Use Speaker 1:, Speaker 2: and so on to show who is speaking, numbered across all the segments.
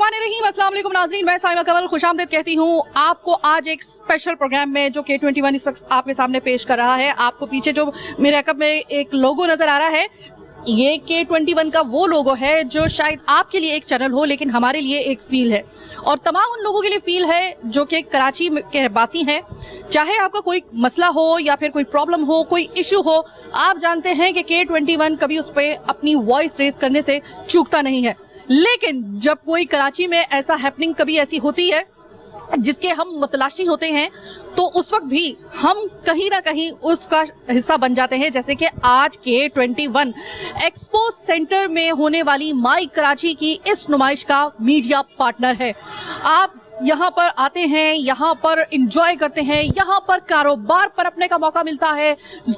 Speaker 1: बिस्मिल्लाहिर्रहमानिर्रहीम, अस्सलाम वालेकुम नाज़रीन, मैं साइमा कमल खुशामदीद कहती हूँ आपको आज एक स्पेशल प्रोग्राम में जो K21 इस वक्त आपके सामने पेश कर रहा है। आपको पीछे जो मेरे अकब में एक लोगो नजर आ रहा है, ये K21 का वो लोगो है जो शायद आपके लिए एक चैनल हो लेकिन हमारे लिए एक फील है, और तमाम उन लोगों के लिए फील है जो कि कराची के रहवासी हैं। चाहे आपका कोई मसला हो या फिर कोई प्रॉब्लम हो, कोई इशू हो, आप जानते हैं कि K21 कभी उस पर अपनी वॉइस रेस करने से चूकता नहीं है। लेकिन जब कोई कराची में ऐसा हैपनिंग कभी ऐसी होती है जिसके हम मतलाशी होते हैं, तो उस वक्त भी हम कहीं ना कहीं उसका हिस्सा बन जाते हैं। जैसे कि आज K21 एक्सपो सेंटर में होने वाली माई कराची की इस नुमाइश का मीडिया पार्टनर है। आप यहाँ पर आते हैं, यहाँ पर इंजॉय करते हैं, यहाँ पर कारोबार पर अपने का मौका मिलता है,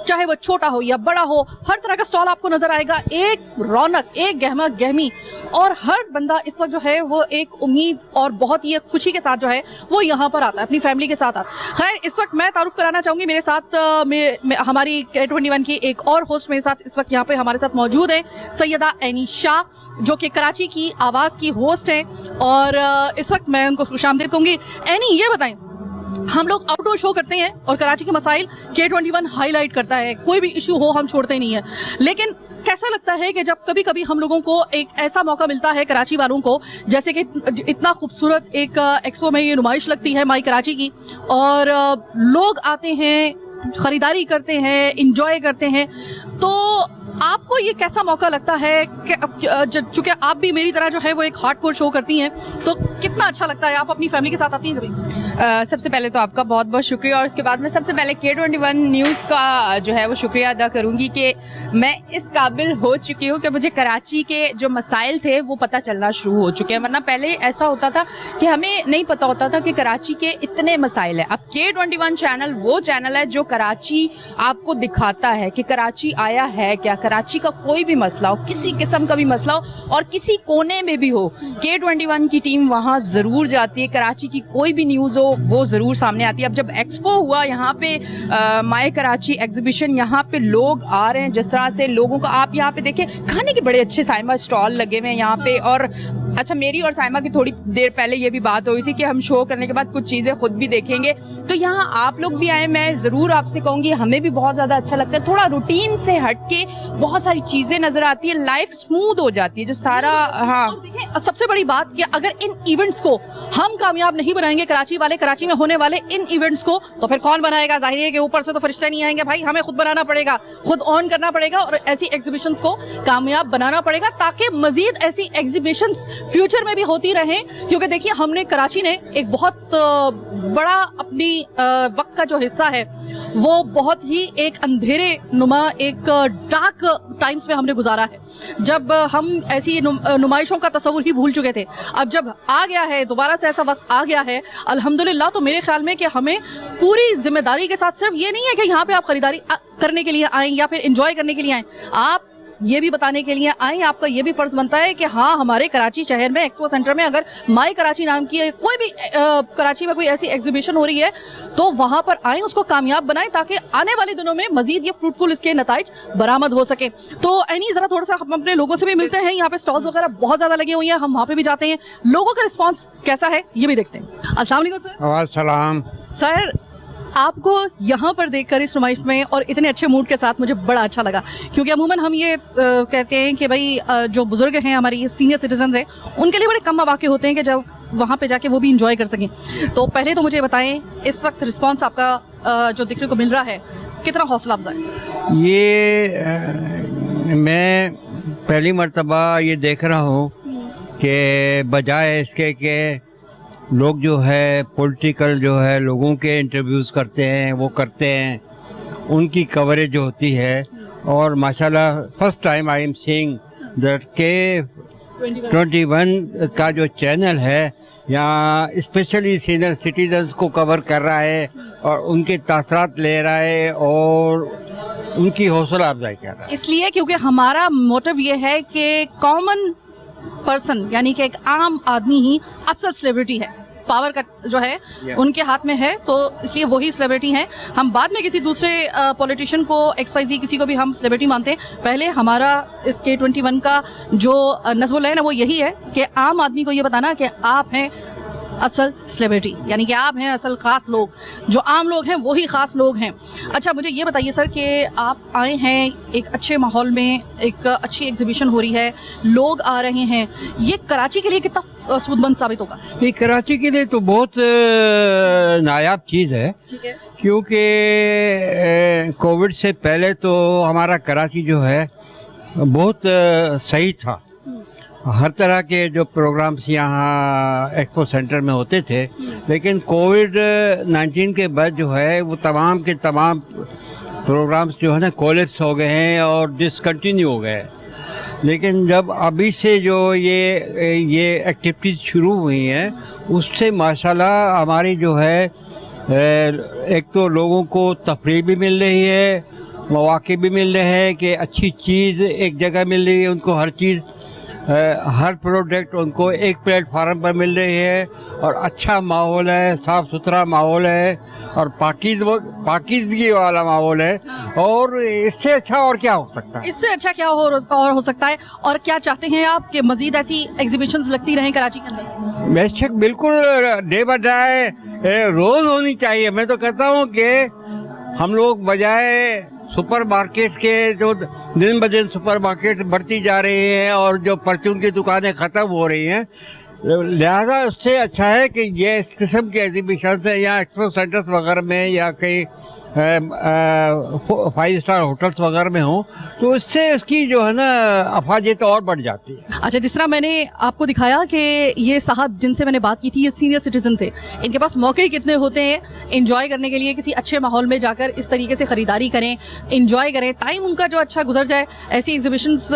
Speaker 1: चाहे वो छोटा हो या बड़ा हो, हर तरह का स्टॉल आपको नजर आएगा। एक रौनक, एक गहमा गहमी, और हर बंदा इस वक्त जो है वो एक उम्मीद और बहुत ही खुशी के साथ जो है वो यहाँ पर आता है, अपनी फैमिली के साथ आता है। खैर, इस वक्त मैं तारुफ कराना चाहूँगी, मेरे साथ हमारी K21 की एक और होस्ट मेरे साथ इस वक्त यहाँ पे हमारे साथ मौजूद है, सैयदा एनी शाह, जो कि कराची की आवाज़ की होस्ट है। और इस वक्त मैं उनको खुशामदीद कहूँगी। एनी, ये बताएं, हम लोग आउटडोर शो करते हैं और कराची के मसाइल K21 हाईलाइट करता है, कोई भी इशू हो हम छोड़ते नहीं है, लेकिन कैसा लगता है कि जब कभी कभी हम लोगों को एक ऐसा मौका मिलता है कराची वालों को, जैसे कि इतना खूबसूरत एक एक्सपो में ये नुमाइश लगती है माई कराची की, और लोग आते हैं, खरीदारी करते हैं, इंजॉय करते हैं, तो आपको ये कैसा मौका लगता है कि चूंकि आप भी मेरी तरह जो है वो एक हार्डकोर शो करती हैं, तो कितना अच्छा लगता है? आप अपनी फैमिली के साथ आती हैं कभी?
Speaker 2: सबसे पहले तो आपका बहुत बहुत शुक्रिया, और उसके बाद मैं सबसे पहले K21 न्यूज़ का जो है वो शुक्रिया अदा करूंगी कि मैं इस काबिल हो चुकी हूँ कि मुझे कराची के जो मसाइल थे वो पता चलना शुरू हो चुके हैं। वरना पहले ऐसा होता था कि हमें नहीं पता होता था कि कराची के इतने मसाइल हैं। अब K21 चैनल वो चैनल है जो कराची आपको दिखाता है कि कराची आया है क्या, कराची का कोई भी मसला हो, किसी किस्म का भी मसला हो और किसी कोने में भी हो, K21 की टीम वहाँ ज़रूर जाती है। कराची की कोई भी न्यूज़ हो वो ज़रूर सामने आती है। अब जब एक्सपो हुआ यहाँ पे माई कराची एग्जीबिशन, यहाँ पे लोग आ रहे हैं, जिस तरह से लोगों का आप यहाँ पे देखें, खाने के बड़े अच्छे साइमा स्टॉल लगे हुए हैं यहाँ पे। और अच्छा, मेरी और साइमा की थोड़ी देर पहले ये भी बात हुई थी कि हम शो करने के बाद कुछ चीज़ें खुद भी देखेंगे, तो यहाँ आप लोग भी आए। मैं ज़रूर आपसे कहूँगी, हमें भी बहुत ज़्यादा अच्छा लगता है, थोड़ा रूटीन से हट के बहुत सारी चीज़ें नज़र आती है, लाइफ स्मूथ हो जाती है जो सारा। हाँ,
Speaker 1: देखिए, सबसे बड़ी बात कि अगर इन इवेंट्स को हम कामयाब नहीं बनाएंगे, कराची वाले, कराची में होने वाले इन इवेंट्स को, तो फिर कौन बनाएगा? जाहिर है कि ऊपर से तो फरिश्ते नहीं आएंगे भाई, हमें खुद बनाना पड़ेगा, खुद ऑन करना पड़ेगा और ऐसी एग्जीबिशंस को कामयाब बनाना पड़ेगा, ताकि मजीद ऐसी एग्जीबिशंस फ्यूचर में भी होती रहे। क्योंकि देखिए, हमने कराची ने एक बहुत बड़ा अपनी वक्त का जो हिस्सा है वो बहुत ही एक अंधेरे नुमा, एक डार्क टाइम्स में हमने गुजारा है, जब हम ऐसी नुमाइशों का तस्वुर ही भूल चुके थे। अब जब आ गया है, दोबारा से ऐसा वक्त आ गया है अल्हम्दुलिल्लाह, तो मेरे ख्याल में कि हमें पूरी जिम्मेदारी के साथ, सिर्फ ये नहीं है कि यहाँ पे आप खरीदारी करने के लिए आएँ या फिर इंजॉय करने के लिए आएँ, आप ये भी बताने के लिए आए, आपका ये भी फर्ज बनता है कि हाँ, हमारे कराची शहर में एक्सपो सेंटर में अगर माई कराची नाम की कोई भी कराची में कोई ऐसी एग्जीबिशन हो रही है तो वहाँ पर आए, उसको कामयाब बनाएं, ताकि आने वाले दिनों में मजीद ये फ्रूटफुल इसके नताइज बरामद हो सके। तो एनी, ज़रा थोड़ा सा हम अपने लोगों से भी मिलते हैं। यहाँ पे स्टॉल्स वगैरह बहुत ज़्यादा लगे हुए हैं, हम वहाँ पे भी जाते हैं, लोगों का रिस्पॉन्स कैसा है ये भी देखते हैं। अस्सलाम वालेकुम सर।
Speaker 3: वालेकुम
Speaker 1: सर, आपको यहाँ पर देखकर इस नुमाइश में और इतने अच्छे मूड के साथ मुझे बड़ा अच्छा लगा, क्योंकि अमूमन हम ये कहते हैं कि भाई जो बुजुर्ग हैं, हमारी सीनियर सिटीजन हैं, उनके लिए बड़े कम मौके होते हैं कि जब वहाँ पे जाके वो भी इंजॉय कर सकें। तो पहले तो मुझे बताएं, इस वक्त रिस्पांस आपका जो देखने को मिल रहा है कितना हौसला अफजा है?
Speaker 3: ये मैं पहली मर्तबा ये देख रहा हूँ कि बजाय इसके कि लोग जो है पॉलिटिकल जो है लोगों के इंटरव्यूज़ करते हैं, वो करते हैं, उनकी कवरेज जो होती है, और माशाल्लाह first time I am seeing that K21 का जो चैनल है यहाँ स्पेशली सीनियर सिटीजन्स को कवर कर रहा है और उनके तासरात ले रहा है और उनकी हौसला अफजाई कर रहा है।
Speaker 1: इसलिए क्योंकि हमारा मोटिव ये है कि कॉमन पर्सन, यानी कि एक आम आदमी ही असल सेलिब्रिटी है, पावर का जो है उनके हाथ में है, तो इसलिए वही सेलिब्रिटी हैं। हम बाद में किसी दूसरे पॉलिटिशियन को XYZ किसी को भी हम सेलिब्रिटी मानते हैं। पहले हमारा इस K21 का जो नज़्म है ना वो यही है कि आम आदमी को ये बताना कि आप हैं असल सेलिब्रिटी, यानी कि आप हैं असल ख़ास लोग, जो आम लोग हैं वही ख़ास लोग हैं। अच्छा, मुझे ये बताइए सर कि आप आए हैं एक अच्छे माहौल में, एक अच्छी एग्जीबिशन हो रही है, लोग आ रहे हैं, ये कराची के लिए कितना सूदमंद साबित होगा?
Speaker 3: ये कराची के लिए तो बहुत नायाब चीज़ है,
Speaker 1: ठीक है।
Speaker 3: क्योंकि कोविड से पहले तो हमारा कराची जो है बहुत सही था। हर तरह के जो प्रोग्राम्स यहाँ एक्सपो सेंटर में होते थे, लेकिन कोविड-19 के बाद जो है वो तमाम के तमाम प्रोग्राम्स जो है ना कोलैप्स हो गए हैं और डिसकंटिन्यू हो गए। लेकिन जब अभी से जो ये एक्टिविटीज़ शुरू हुई हैं, उससे माशाल्लाह हमारी जो है एक तो लोगों को तफरीह भी मिल रही है, मौके भी मिल रहे हैं कि अच्छी चीज़ एक जगह मिल रही है उनको, हर चीज़ हर प्रोडक्ट उनको एक प्लेटफार्म पर मिल रही है और अच्छा माहौल है, साफ़ सुथरा माहौल है और पाकीज़गी वाला माहौल है। और इससे अच्छा और क्या हो सकता है?
Speaker 1: इससे अच्छा क्या हो सकता है? और क्या चाहते हैं आप कि मज़ीद ऐसी एग्जीबिशंस लगती रहें कराची के अंदर?
Speaker 3: बेशक, बिल्कुल, डे बाय डे रोज़ होनी चाहिए। मैं तो कहता हूँ कि हम लोग बजाय सुपर मार्केट्स के, जो दिन ब दिन सुपर मार्केट बढ़ती जा रही हैं और जो परचून की दुकानें ख़त्म हो रही हैं, लिहाजा उससे अच्छा है कि ये इस किस्म के एग्जीबिशन है या एक्सपो सेंटर्स वगैरह में या कई 5 स्टार होटल्स वगैरह में हो, तो इससे इसकी जो है ना अफादियत और बढ़ जाती है।
Speaker 1: अच्छा, जिस तरह मैंने आपको दिखाया कि ये साहब जिनसे मैंने बात की थी, ये सीनियर सिटीजन थे, इनके पास मौके ही कितने होते हैं एंजॉय करने के लिए, किसी अच्छे माहौल में जाकर इस तरीके से ख़रीदारी करें, एंजॉय करें, टाइम उनका जो अच्छा गुजर जाए। ऐसी एग्जीबिशंस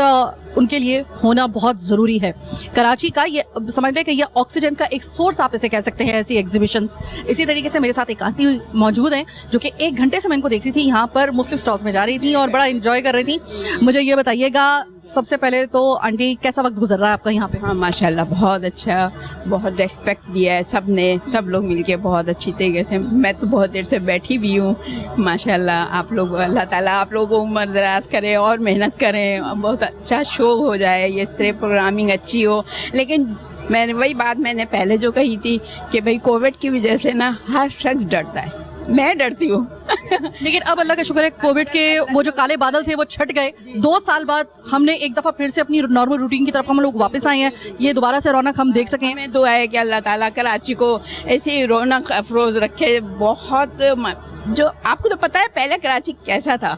Speaker 1: उनके लिए होना बहुत ज़रूरी है। कराची का ये समझ लें कि ये ऑक्सीजन का एक सोर्स आप इसे कह सकते हैं, ऐसी एग्जीबिशंस। इसी तरीके से मेरे साथ एक आंटी मौजूद हैं जो कि 1 घंटे से मैं इनको देख रही थी, यहाँ पर मुख्तलिफ स्टॉल्स में जा रही थी और बड़ा इंजॉय कर रही थी। मुझे ये बताइएगा, सबसे पहले तो आंटी, कैसा वक्त गुजर रहा है आपका यहाँ पे?
Speaker 4: हाँ, माशाल्लाह बहुत अच्छा, बहुत रेस्पेक्ट दिया है सब ने, सब लोग मिलके बहुत अच्छी तरीके से। मैं तो बहुत देर से बैठी भी हूँ। माशाल्लाह, आप लोग, अल्लाह ताला आप लोगों को उम्र दराज करे और मेहनत करें, बहुत अच्छा शो हो जाए, ये सिर्फ प्रोग्रामिंग अच्छी हो। लेकिन मैंने वही बात मैंने पहले जो कही थी कि भाई कोविड की वजह से ना हर शख्स डरता है, मैं डरती हूँ।
Speaker 1: लेकिन अब अल्लाह का शुक्र है, कोविड के वो जो काले बादल थे वो छट गए। 2 साल बाद हमने एक दफ़ा फिर से अपनी नॉर्मल रूटीन की तरफ हम लोग वापस आए हैं। ये दोबारा से रौनक हम देख सकें।
Speaker 4: मैं दुआ है कि अल्लाह ताला कराची को ऐसी रौनक अफरोज रखे। बहुत जो आपको तो पता है पहले कराची कैसा था,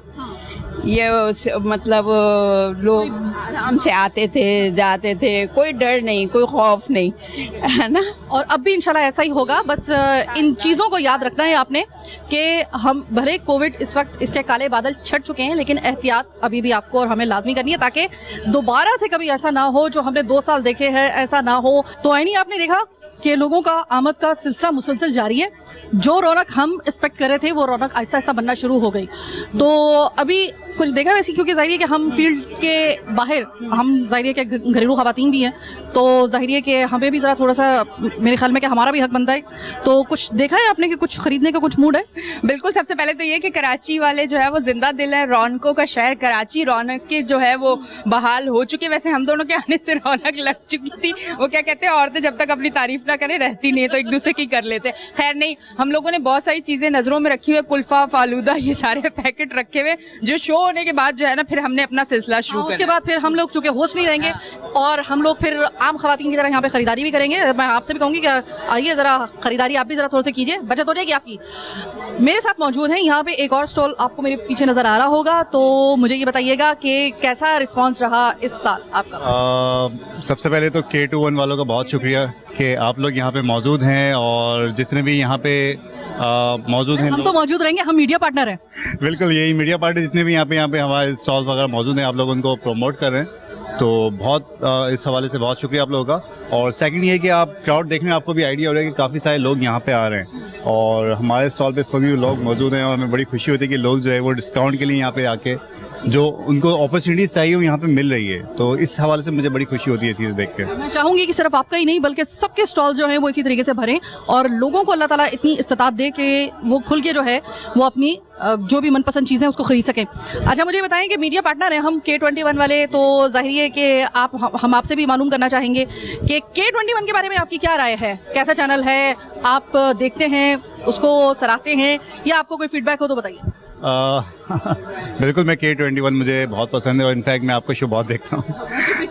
Speaker 4: ये मतलब लोग आराम से आते थे, जाते थे, कोई डर नहीं, कोई खौफ नहीं, है ना।
Speaker 1: और अब भी इंशाल्लाह ऐसा ही होगा। बस इन चीज़ों को याद रखना है आपने कि हम भले कोविड इस वक्त इसके काले बादल छट चुके हैं, लेकिन एहतियात अभी भी आपको और हमें लाजमी करनी है, ताकि दोबारा से कभी ऐसा ना हो जो हमने 2 साल देखे हैं, ऐसा ना हो। तो नहीं, आपने देखा कि लोगों का आमद का सिलसिला मुसलसल जारी है। जो रौनक हम एक्सपेक्ट कर रहे थे वो रौनक आहिस्ता आहिस्ता बनना शुरू हो गई। तो अभी कुछ देखा वैसे, क्योंकि ज़ाहिर है कि हम फील्ड के बाहर, हम ज़ाहिर है कि घरेलू ख़वातीन भी हैं, तो ज़ाहिर है कि हमें भी ज़रा थोड़ा सा, मेरे ख्याल में कि हमारा भी हक बनता है। तो कुछ देखा है आपने कि कुछ ख़रीदने का कुछ मूड है?
Speaker 2: बिल्कुल, सबसे पहले तो ये कि कराची वाले जो है वो जिंदा दिल है, रौनकों का शहर कराची, रौनक के जो है वो बहाल हो चुके। वैसे हम दोनों के आने से रौनक लग चुकी थी। वो क्या कहते हैं, औरतें जब तक अपनी तारीफ ना करें रहती नहीं, तो एक दूसरे की कर लेते। खैर नहीं, हम लोगों ने बहुत सारी चीज़ें नज़रों में रखी हुई, कुल्फ़ा, फालूदा, ये सारे पैकेट रखे हुए, जो शो होने के बाद जो है ना फिर हमने अपना सिलसिला शुरू किया।
Speaker 1: उसके बाद फिर हम लोग चूँकि होस्ट नहीं रहेंगे और हम लोग फिर आम ख़वातीन की तरह यहाँ पे ख़रीदारी भी करेंगे। मैं आपसे भी कहूँगी कि आइए ज़रा ख़रीदारी आप भी ज़रा थोड़ा सा कीजिए, बचत हो जाएगी आपकी। मेरे साथ मौजूद हैं यहाँ पे एक और स्टॉल आपको मेरे पीछे नज़र आ रहा होगा, तो मुझे ये बताइएगा कि कैसा रिस्पॉन्स रहा इस साल आपका?
Speaker 5: सबसे पहले तो K21 वालों का बहुत शुक्रिया कि आप लोग यहाँ पे मौजूद हैं, और जितने भी यहाँ पे मौजूद हैं,
Speaker 1: हम तो मौजूद रहेंगे, हम मीडिया पार्टनर हैं।
Speaker 5: बिल्कुल, यही मीडिया पार्टी जितने भी यहाँ पे हमारे स्टॉल वगैरह मौजूद हैं, आप लोग उनको प्रमोट कर रहे हैं, तो बहुत इस हवाले से बहुत शुक्रिया आप लोगों का। और सेकंड ये कि आप क्राउड देखने में आपको भी आइडिया हो रहा है कि काफ़ी सारे लोग यहाँ पे आ रहे हैं, और हमारे स्टॉल पे इस वक्त भी लोग मौजूद हैं और हमें बड़ी खुशी होती है कि लोग जो है वो डिस्काउंट के लिए यहाँ पे आके जो उनको अपॉर्चुनिटीज़ चाहिए वो यहाँ पे मिल रही है। तो इस हवाले से मुझे बड़ी खुशी होती है चीज़ देख के।
Speaker 1: मैं चाहूंगी कि सिर्फ आपका ही नहीं बल्कि सबके स्टॉल जो हैं वो इसी तरीके से भरें और लोगों को अल्लाह ताला इतनी इस्तात दे कि वो खुल के जो है वो अपनी जो भी मनपसंद चीज़ें उसको ख़रीद सकें। अच्छा, मुझे बताएं कि मीडिया पार्टनर हैं हम K21 वाले, तो जाहिर है कि हम आपसे भी मालूम करना चाहेंगे कि K21 के बारे में आपकी क्या राय है, कैसा चैनल है, आप देखते हैं उसको सराहते हैं या आपको कोई फीडबैक हो तो बताइए।
Speaker 5: बिल्कुल, मैं K21 मुझे बहुत पसंद है और इनफैक्ट मैं आपका शो बहुत देखता हूँ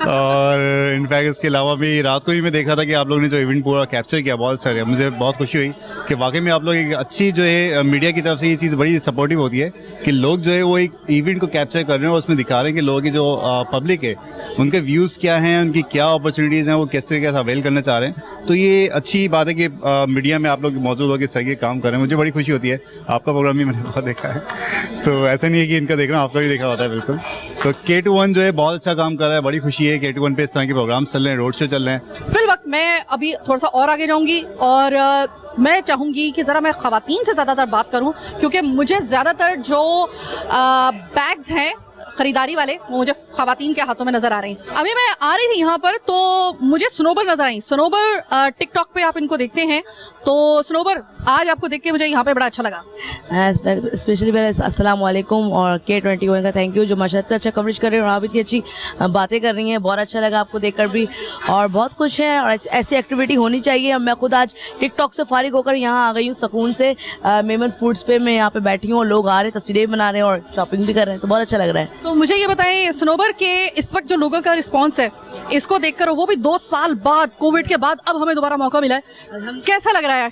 Speaker 5: और इनफैक्ट इसके अलावा भी रात को भी मैं देख रहा था कि आप लोगों ने जो इवेंट पूरा कैप्चर किया बहुत अच्छा, मुझे बहुत खुशी हुई कि वाकई में आप लोग एक अच्छी जो है मीडिया की तरफ से ये चीज़ बड़ी सपोर्टिव होती है कि लोग जो है वो एक इवेंट को कैप्चर कर रहे हैं और उसमें दिखा रहे हैं कि लोगों की जो पब्लिक है उनके व्यूज़ क्या हैं, उनकी क्या अपॉर्चुनिटीज़ हैं, वो किस तरीके से अवेल करना चाह रहे हैं। तो ये अच्छी बात है कि मीडिया में आप लोग मौजूद होकर इस तरह के काम कर रहे हैं, मुझे बड़ी खुशी होती है। आपका प्रोग्राम भी मैंने बहुत देखा है, तो ऐसा नहीं है कि इनका देखना, आपका भी देखा होता है बिल्कुल। तो K21 जो है बहुत अच्छा काम कर रहा है, बड़ी खुशी है। K21 पे इस तरह के प्रोग्राम चल रहे हैं, रोड शो चल रहे हैं।
Speaker 1: फिल वक्त मैं अभी थोड़ा सा और आगे जाऊंगी और मैं चाहूंगी कि ज़रा मैं ख़वातीन से ज़्यादातर बात करूं क्योंकि मुझे ज़्यादातर जो बैग्स हैं ख़रीदारी वाले वो मुझे ख़वातीन के हाथों में नज़र आ रही हैं। अभी मैं आ रही थी यहाँ पर तो मुझे स्नोबर नज़र आई। स्नोबर टिकटॉक पे आप इनको देखते हैं, तो स्नोबर आज आपको देख के मुझे यहाँ पे बड़ा अच्छा लगा।
Speaker 6: स्पेशली पहले अस्सलाम वालेकुम और K21 का थैंक यू जो माशाअल्लाह अच्छा कवरेज कर रहे हैं और आप इतनी अच्छी बातें कर रही हैं, बहुत अच्छा लगा आपको देखकर भी और बहुत खुश हैं और ऐसी एक्टिविटी होनी चाहिए। मैं खुद आज टिकटॉक से फारिग होकर यहाँ आ गई हूँ सुकून से, मेमन फूड्स पे मैं यहाँ पे बैठी हूँ और लोग आ रहे हैं, तस्वीरें बना रहे हैं और शॉपिंग भी कर रहे हैं, तो बहुत अच्छा लग रहा है।
Speaker 1: तो मुझे ये बताएं स्नोबर के इस वक्त जो लोगों का रिस्पांस है इसको देखकर, वो भी 2 साल बाद कोविड के बाद अब हमें दोबारा मौका मिला है, कैसा लग रहा है?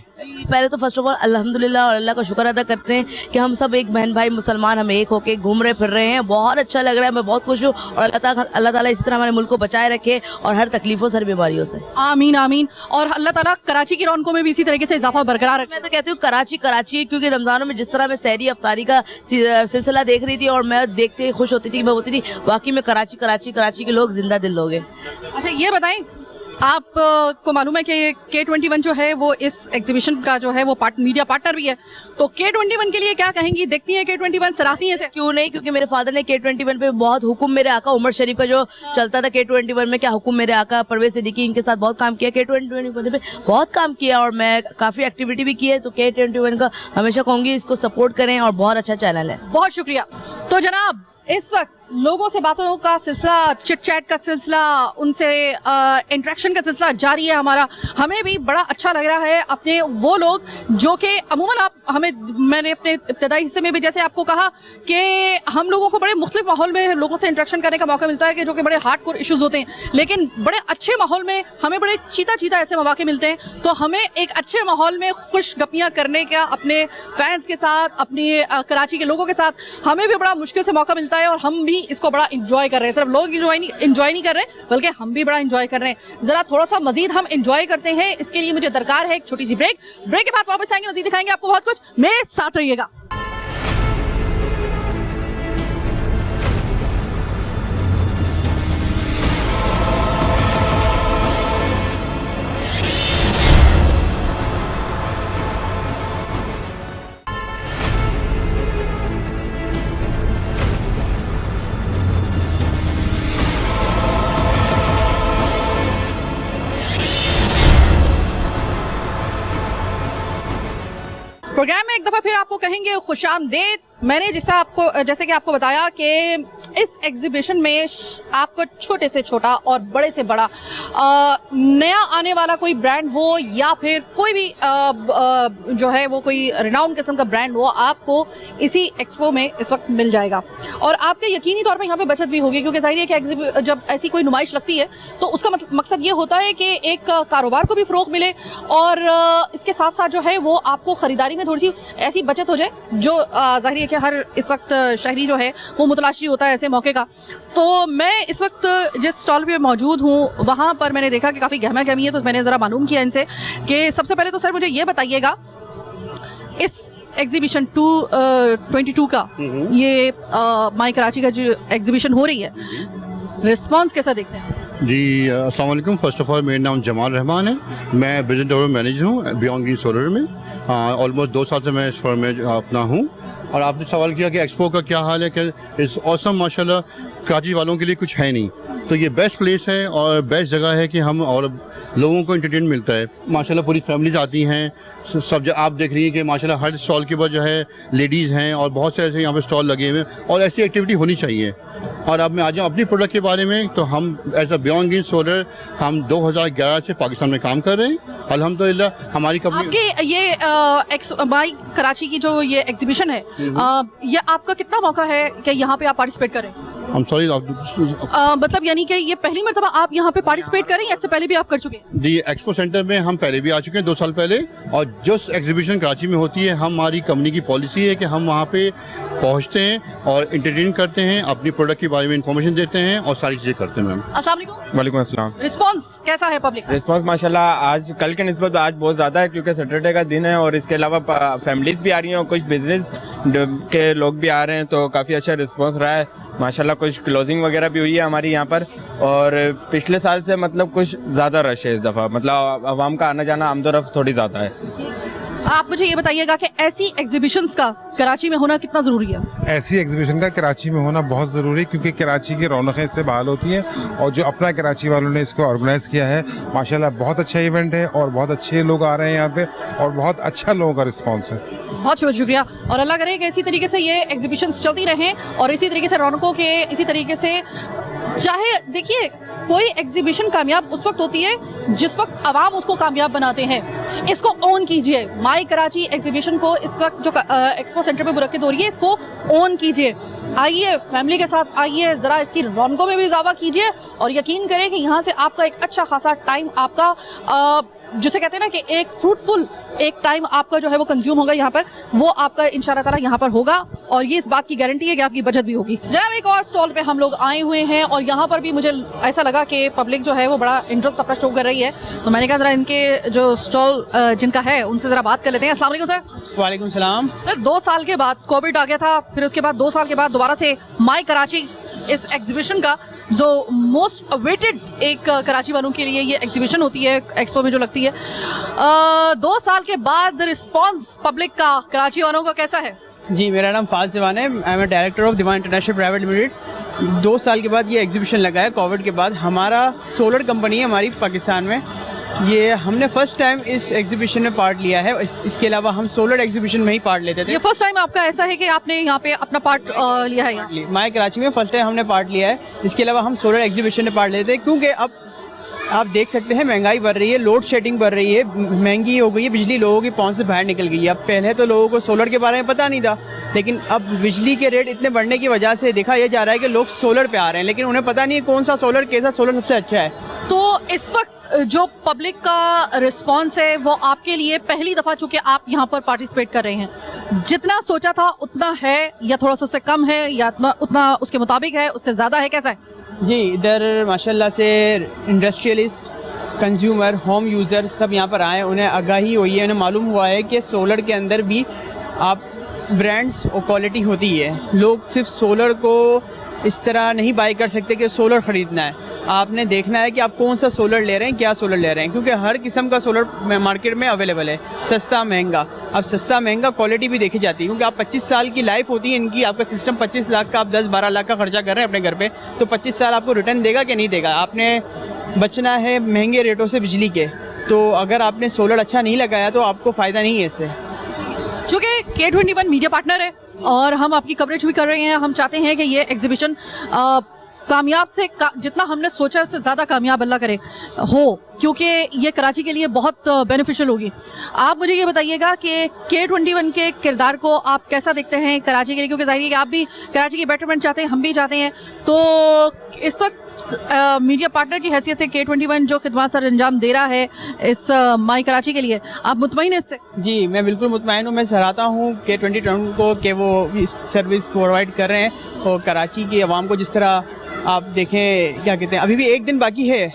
Speaker 6: पहले तो फर्स्ट ऑफ ऑल अल्हम्दुलिल्लाह और अल्लाह का शुक्र अदा करते हैं कि हम सब एक बहन भाई मुसलमान हम एक होके घूम रहे फिर रहे हैं, बहुत अच्छा लग रहा है। मैं बहुत खुश हूँ और अल्लाह ताला इसी तरह हमारे मुल्क को बचाए रखे और हर तकलीफों से, हर बीमारियों से।
Speaker 1: आमीन आमीन। और अल्लाह ताला कराची की रौनकों में भी इसी तरीके से इजाफा बरकरार रखे।
Speaker 6: मैं तो कहती हूँ कराची क्योंकि रमज़ानों में जिस तरह मैं सहरी अफ्तारी का सिलसिला देख रही थी और मैं देखते खुश होती थी, मैं होती थी वाकई में कराची के लोग जिंदा दिल लोग हैं।
Speaker 1: अच्छा, ये बताएं आप को मालूम है कि K21 जो है वो इस एग्जीबिशन का जो है वो मीडिया पार्टनर भी है, तो K21 के लिए क्या कहेंगी? देखती हैं K21, सराहती हैं इसे?
Speaker 6: क्यों नहीं, क्योंकि मेरे फादर ने K21 पे बहुत हुक्म मेरे आका उमर शरीफ का जो चलता था K21 में, क्या हुक्म मेरे आका परवेज सिद्दीकी, इनके साथ बहुत काम किया, K21 पे बहुत काम किया और मैं काफ़ी एक्टिविटी भी की है। तो K21 का हमेशा कहूँगी इसको सपोर्ट करें और बहुत अच्छा चैनल है।
Speaker 1: बहुत शुक्रिया। तो जनाब इस वक्त लोगों से बातों का सिलसिला, चिट चैट का सिलसिला, उनसे इंटरेक्शन का सिलसिला जारी है हमारा। हमें भी बड़ा अच्छा लग रहा है अपने वो लोग जो कि अमूमन आप हमें, मैंने अपने इब्तदाई हिस्से में भी जैसे आपको कहा कि हम लोगों को बड़े मुख्तलिफ माहौल में लोगों से इंटरेक्शन करने का मौका मिलता है कि जो कि बड़े हार्डकोर इश्यूज होते हैं, लेकिन बड़े अच्छे माहौल में हमें बड़े चीता ऐसे मौके मिलते हैं। तो हमें एक अच्छे माहौल में खुश गपियाँ करने का अपने फैंस के साथ, अपने कराची के लोगों के साथ हमें भी बड़ा मुश्किल से मौका मिलता है और हम भी इसको बड़ा इंजॉय कर रहे हैं। सिर्फ लोग इंजॉय नहीं कर रहे बल्कि हम भी बड़ा इंजॉय कर रहे हैं। जरा थोड़ा सा मजीद हम इंजॉय करते हैं, इसके लिए मुझे दरकार है एक छोटी सी ब्रेक के बाद वापस आएंगे, मजीद दिखाएंगे आपको बहुत कुछ, मेरे साथ रहिएगा। प्रोग्राम में एक दफ़ा फिर आपको कहेंगे खुशामदीद। मैंने जैसे कि आपको बताया कि इस एग्जीबिशन में आपको छोटे से छोटा और बड़े से बड़ा नया आने वाला कोई ब्रांड हो या फिर कोई भी जो है वो कोई रिनाउंड किस्म का ब्रांड हो, आपको इसी एक्सपो में इस वक्त मिल जाएगा और आपके यकीनी तौर पे यहाँ पे बचत भी होगी, क्योंकि जाहिर है कि जब ऐसी कोई नुमाइश लगती है तो उसका मकसद ये होता है कि एक कारोबार को भी फ़रोग़ मिले और इसके साथ साथ जो है वो आपको ख़रीदारी में थोड़ी सी ऐसी बचत हो जाए जो जाहिर है कि हर इस वक्त शहरी जो है वो मुतलाशी होता है ऐसे मौके का। तो मैं इस वक्त जिस स्टॉल पे मौजूद हूँ वहाँ पर मैंने देखा कि काफ़ी गहमा गहमी है, तो मैंने ज़रा मालूम किया इनसे कि सबसे पहले तो सर मुझे ये बताइएगा इस एग्जीबिशन 22 का ये माई कराची का जो एग्जीबिशन हो रही है, रिस्पॉन्स कैसा देखते हैं?
Speaker 7: जी अस्सलाम वालेकुम। फ़र्स्ट ऑफ़ ऑल मेरा नाम जमाल रहमान है, मैं बिजनेस डेवलपमेंट मैनेजर हूँ बियॉन्ड ग्रीन सोलर में। ऑलमोस्ट 2 साल से मैं इस फर्म में अपना हूँ। और आपने सवाल किया कि एक्सपो का क्या हाल है, कि इस ऑसम माशाल्लाह कराची वालों के लिए कुछ है नहीं, तो ये बेस्ट प्लेस है और बेस्ट जगह है कि हम और लोगों को एंटरटेन मिलता है। माशाल्लाह पूरी फैमिलीज आती हैं, सब आप देख रही हैं कि माशाल्लाह हर स्टॉल के बाद जो है लेडीज़ हैं और बहुत से ऐसे यहाँ पे स्टॉल लगे हुए हैं और ऐसी एक्टिविटी होनी चाहिए। और अब मैं आ जाऊँ अपनी प्रोडक्ट के बारे में, तो हम as a Beyond Green Solar हम 2011 से पाकिस्तान में काम कर रहे हैं। अल्हम्दुलिल्लाह हमारी कंपनी
Speaker 1: आपके ये माई कराची की जो ये एग्जीबिशन है, ये आपका कितना मौका है कि यहाँ पे आप पार्टिसिपेट करें?
Speaker 7: हम सॉरी
Speaker 1: मतलब यानी कि ये पहली मर्तबा आप यहाँ पे पार्टिसिपेट करें या इससे पहले भी आप कर चुके हैं?
Speaker 7: जी एक्सपो सेंटर में हम पहले भी आ चुके हैं 2 साल पहले, और जो एग्जीबिशन कराची में होती है हमारी कंपनी की पॉलिसी है कि हम वहाँ पे पहुँचते हैं और इंटरटेन करते हैं, अपनी प्रोडक्ट के बारे में इंफॉर्मेशन देते हैं और सारी चीज़ें करते हैं। मैम
Speaker 1: अस्सलाम वालेकुम।
Speaker 8: वालेकुम अस्सलाम।
Speaker 1: रिस्पांस कैसा है पब्लिक?
Speaker 8: रिस्पांस माशाल्लाह आज कल के निस्बत आज बहुत ज़्यादा है, क्योंकि सैटरडे का दिन है और इसके अलावा फैमिलीज़ भी आ रही हैं और कुछ बिजनेस के लोग भी आ रहे हैं, तो काफ़ी अच्छा रिस्पांस रहा है माशाल्लाह। कुछ क्लोजिंग वगैरह भी हुई है हमारी यहाँ पर, और पिछले साल से मतलब कुछ ज़्यादा रश है इस दफ़ा, मतलब आवाम का आना जाना आमदोरफ्त थोड़ी ज़्यादा है।
Speaker 1: आप मुझे ये बताइएगा कि ऐसी एग्जीबिशंस का कराची में होना कितना ज़रूरी है?
Speaker 9: ऐसी एग्जीबिशन का कराची में होना बहुत ज़रूरी है, क्योंकि कराची की रौनकें इससे बहाल होती हैं, और जो अपना कराची वालों ने इसको ऑर्गेनाइज़ किया है माशाल्लाह बहुत अच्छा इवेंट है और बहुत अच्छे लोग आ रहे हैं यहाँ पे और बहुत अच्छा लोगों का रिस्पॉन्स है।
Speaker 1: बहुत शुक्रिया, और अल्लाह करे कि इसी तरीके से ये एग्जीबिशंस चलती रहें और इसी तरीके से रौनकों के इसी तरीके से, चाहे देखिए कोई एग्जीबिशन कामयाब उस वक्त होती है जिस वक्त आवाम उसको कामयाब बनाते हैं। इसको ऑन कीजिए, माई कराची एग्जीबिशन को इस वक्त जो एक्सपो सेंटर में मुनक्किद हो रही है इसको ऑन कीजिए, आइए फैमिली के साथ आइए, ज़रा इसकी रौनकों में भी इजाफा कीजिए और यकीन करें कि यहाँ से आपका एक अच्छा खासा टाइम आपका जिसे कहते हैं ना कि एक फ्रूटफुल एक टाइम आपका जो है वो कंज्यूम होगा यहाँ पर, वो आपका इंशाल्लाह ताला यहाँ पर होगा और ये इस बात की गारंटी है कि आपकी बचत भी होगी। जनाब एक और स्टॉल पे हम लोग आए हुए हैं और यहाँ पर भी मुझे ऐसा लगा कि पब्लिक जो है वो बड़ा इंटरेस्ट अपना शो कर रही है, तो मैंने कहा ज़रा इनके जो स्टॉल जिनका है उनसे ज़रा बात कर लेते हैं। अस्सलाम वालेकुम सर।
Speaker 10: वालेकुम सलाम।
Speaker 1: सर 2 साल के बाद कोविड आ गया था, फिर उसके बाद 2 साल के बाद दोबारा से माई कराची इस एग्जीबिशन का जो मोस्ट अवेटेड एक कराची वालों के लिए ये एग्जीबिशन होती है एक्सपो में जो लगती है, 2 साल के बाद रिस्पांस पब्लिक का कराची वालों का कैसा है?
Speaker 10: जी मेरा नाम फाज दीवान है, I am director of Diwan International Private Limited. 2 साल के बाद ये एग्जीबिशन लगा है कोविड के बाद। हमारा सोलर कंपनी है हमारी पाकिस्तान में, ये हमने फर्स्ट टाइम इस एग्जीबिशन में पार्ट लिया है। इसके अलावा हम सोलर एग्जीबिशन में ही पार्ट लेते थे।
Speaker 1: ये फर्स्ट टाइम आपका ऐसा है कि आपने यहाँ पे अपना पार्ट लिया है? यहाँ
Speaker 10: माई कराची में फर्स्ट टाइम हमने पार्ट लिया है। इसके अलावा हम सोलर एग्जीबिशन में पार्ट लेते हैं, क्योंकि अब आप देख सकते हैं महंगाई बढ़ रही है, लोड शेडिंग बढ़ रही है, महंगी हो गई है, बिजली लोगों की पहुंच से बाहर निकल गई है। अब पहले तो लोगों को सोलर के बारे में पता नहीं था, लेकिन अब बिजली के रेट इतने बढ़ने की वजह से देखा यह जा रहा है कि लोग सोलर पे आ रहे हैं, लेकिन उन्हें पता नहीं है कौन सा सोलर कैसा सोलर सबसे अच्छा है।
Speaker 1: तो इस वक्त जो पब्लिक का रिस्पांस है वो आपके लिए पहली दफ़ा चूँकि आप यहाँ पर पार्टिसिपेट कर रहे हैं, जितना सोचा था उतना है या थोड़ा सा उससे कम है या उतना उसके मुताबिक है, उससे ज़्यादा है, कैसा है?
Speaker 10: जी इधर माशाल्लाह से इंडस्ट्रियलिस्ट, कंज्यूमर, होम यूज़र सब यहाँ पर आए, उन्हें आगाही हुई है, उन्हें मालूम हुआ है कि सोलर के अंदर भी आप ब्रांड्स और क्वालिटी होती है। लोग सिर्फ सोलर को इस तरह नहीं बाई कर सकते कि सोलर ख़रीदना है, आपने देखना है कि आप कौन सा सोलर ले रहे हैं, क्या सोलर ले रहे हैं, क्योंकि हर किस्म का सोलर मार्केट में अवेलेबल है, सस्ता महंगा। अब सस्ता महंगा क्वालिटी भी देखी जाती है, क्योंकि आप 25 साल की लाइफ होती है इनकी। आपका सिस्टम 25 लाख का, आप 10-12 लाख का खर्चा कर रहे हैं अपने घर पे, तो 25 साल आपको रिटर्न देगा कि नहीं देगा? आपने बचना है महंगे रेटों से बिजली के, तो अगर आपने सोलर अच्छा नहीं लगाया तो आपको फ़ायदा नहीं है इससे।
Speaker 1: चूँकि K21 मीडिया पार्टनर है और हम आपकी कवरेज भी कर रहे हैं, हम चाहते हैं कि ये एग्जीबिशन कामयाब से जितना हमने सोचा उससे ज़्यादा कामयाब अल्लाह करे हो, क्योंकि ये कराची के लिए बहुत बेनिफिशियल होगी। आप मुझे ये बताइएगा कि K21 के किरदार को आप कैसा देखते हैं कराची के लिए, क्योंकि जाहिर है कि आप भी कराची की बेटरमेंट चाहते हैं, हम भी चाहते हैं, तो इस वक्त मीडिया पार्टनर की हैसियत से K21 जो खिदमत सर अंजाम दे रहा है इस माई कराची के लिए, आप मुतमईन हैं इससे?
Speaker 10: जी मैं बिल्कुल मुतमईन हूँ। मैं सराहता हूँ K21 को कि वो इस सर्विस प्रोवाइड कर रहे हैं और कराची की आवाम को जिस तरह आप देखें, क्या कहते हैं, अभी भी 1 दिन बाकी है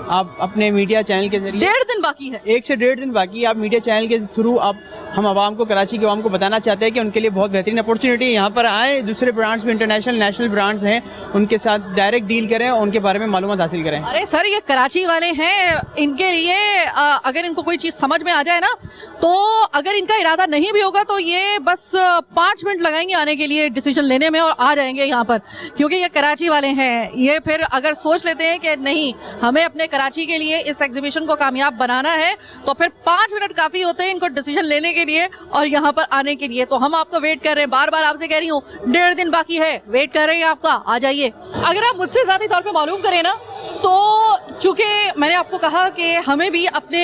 Speaker 10: आप अपने मीडिया चैनल के जरिए
Speaker 1: 1.5 दिन बाकी है।
Speaker 10: 1 से 1.5 दिन बाकी है। आप मीडिया चैनल के थ्रू आप हम आवाम को, कराची के आवाम को बताना चाहते हैं कि उनके लिए बहुत बेहतरीन अपॉर्चुनिटी यहाँ पर आए, दूसरे ब्रांड्स भी इंटरनेशनल नेशनल ब्रांड्स हैं उनके साथ डायरेक्ट डील करें और उनके बारे में मालूमात हासिल करें।
Speaker 1: अरे सर, ये कराची वाले हैं, इनके लिए अगर इनको कोई चीज़ समझ में आ जाए ना, तो अगर इनका इरादा नहीं भी होगा तो ये बस 5 मिनट लगाएंगे आने के लिए डिसीजन लेने में और आ जाएंगे यहाँ पर, क्योंकि ये कराची वाले हैं। ये फिर अगर सोच लेते हैं कि नहीं हमें अपने कराची के लिए इस एग्जीबिशन को कामयाब बनाना है, तो फिर 5 मिनट काफ़ी होते हैं इनको डिसीजन लेने के लिए और यहाँ पर आने के लिए। तो हम आपको वेट कर रहे हैं, बार बार आपसे कह रही हूँ 1.5 दिन बाकी है, वेट कर रहे हैं आपका, आ जाइए। अगर आप मुझसे ज़्यादा तौर पे मालूम करें ना, तो चूँकि मैंने आपको कहा कि हमें भी अपने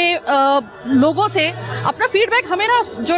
Speaker 1: लोगों से अपना फीडबैक हमें ना जो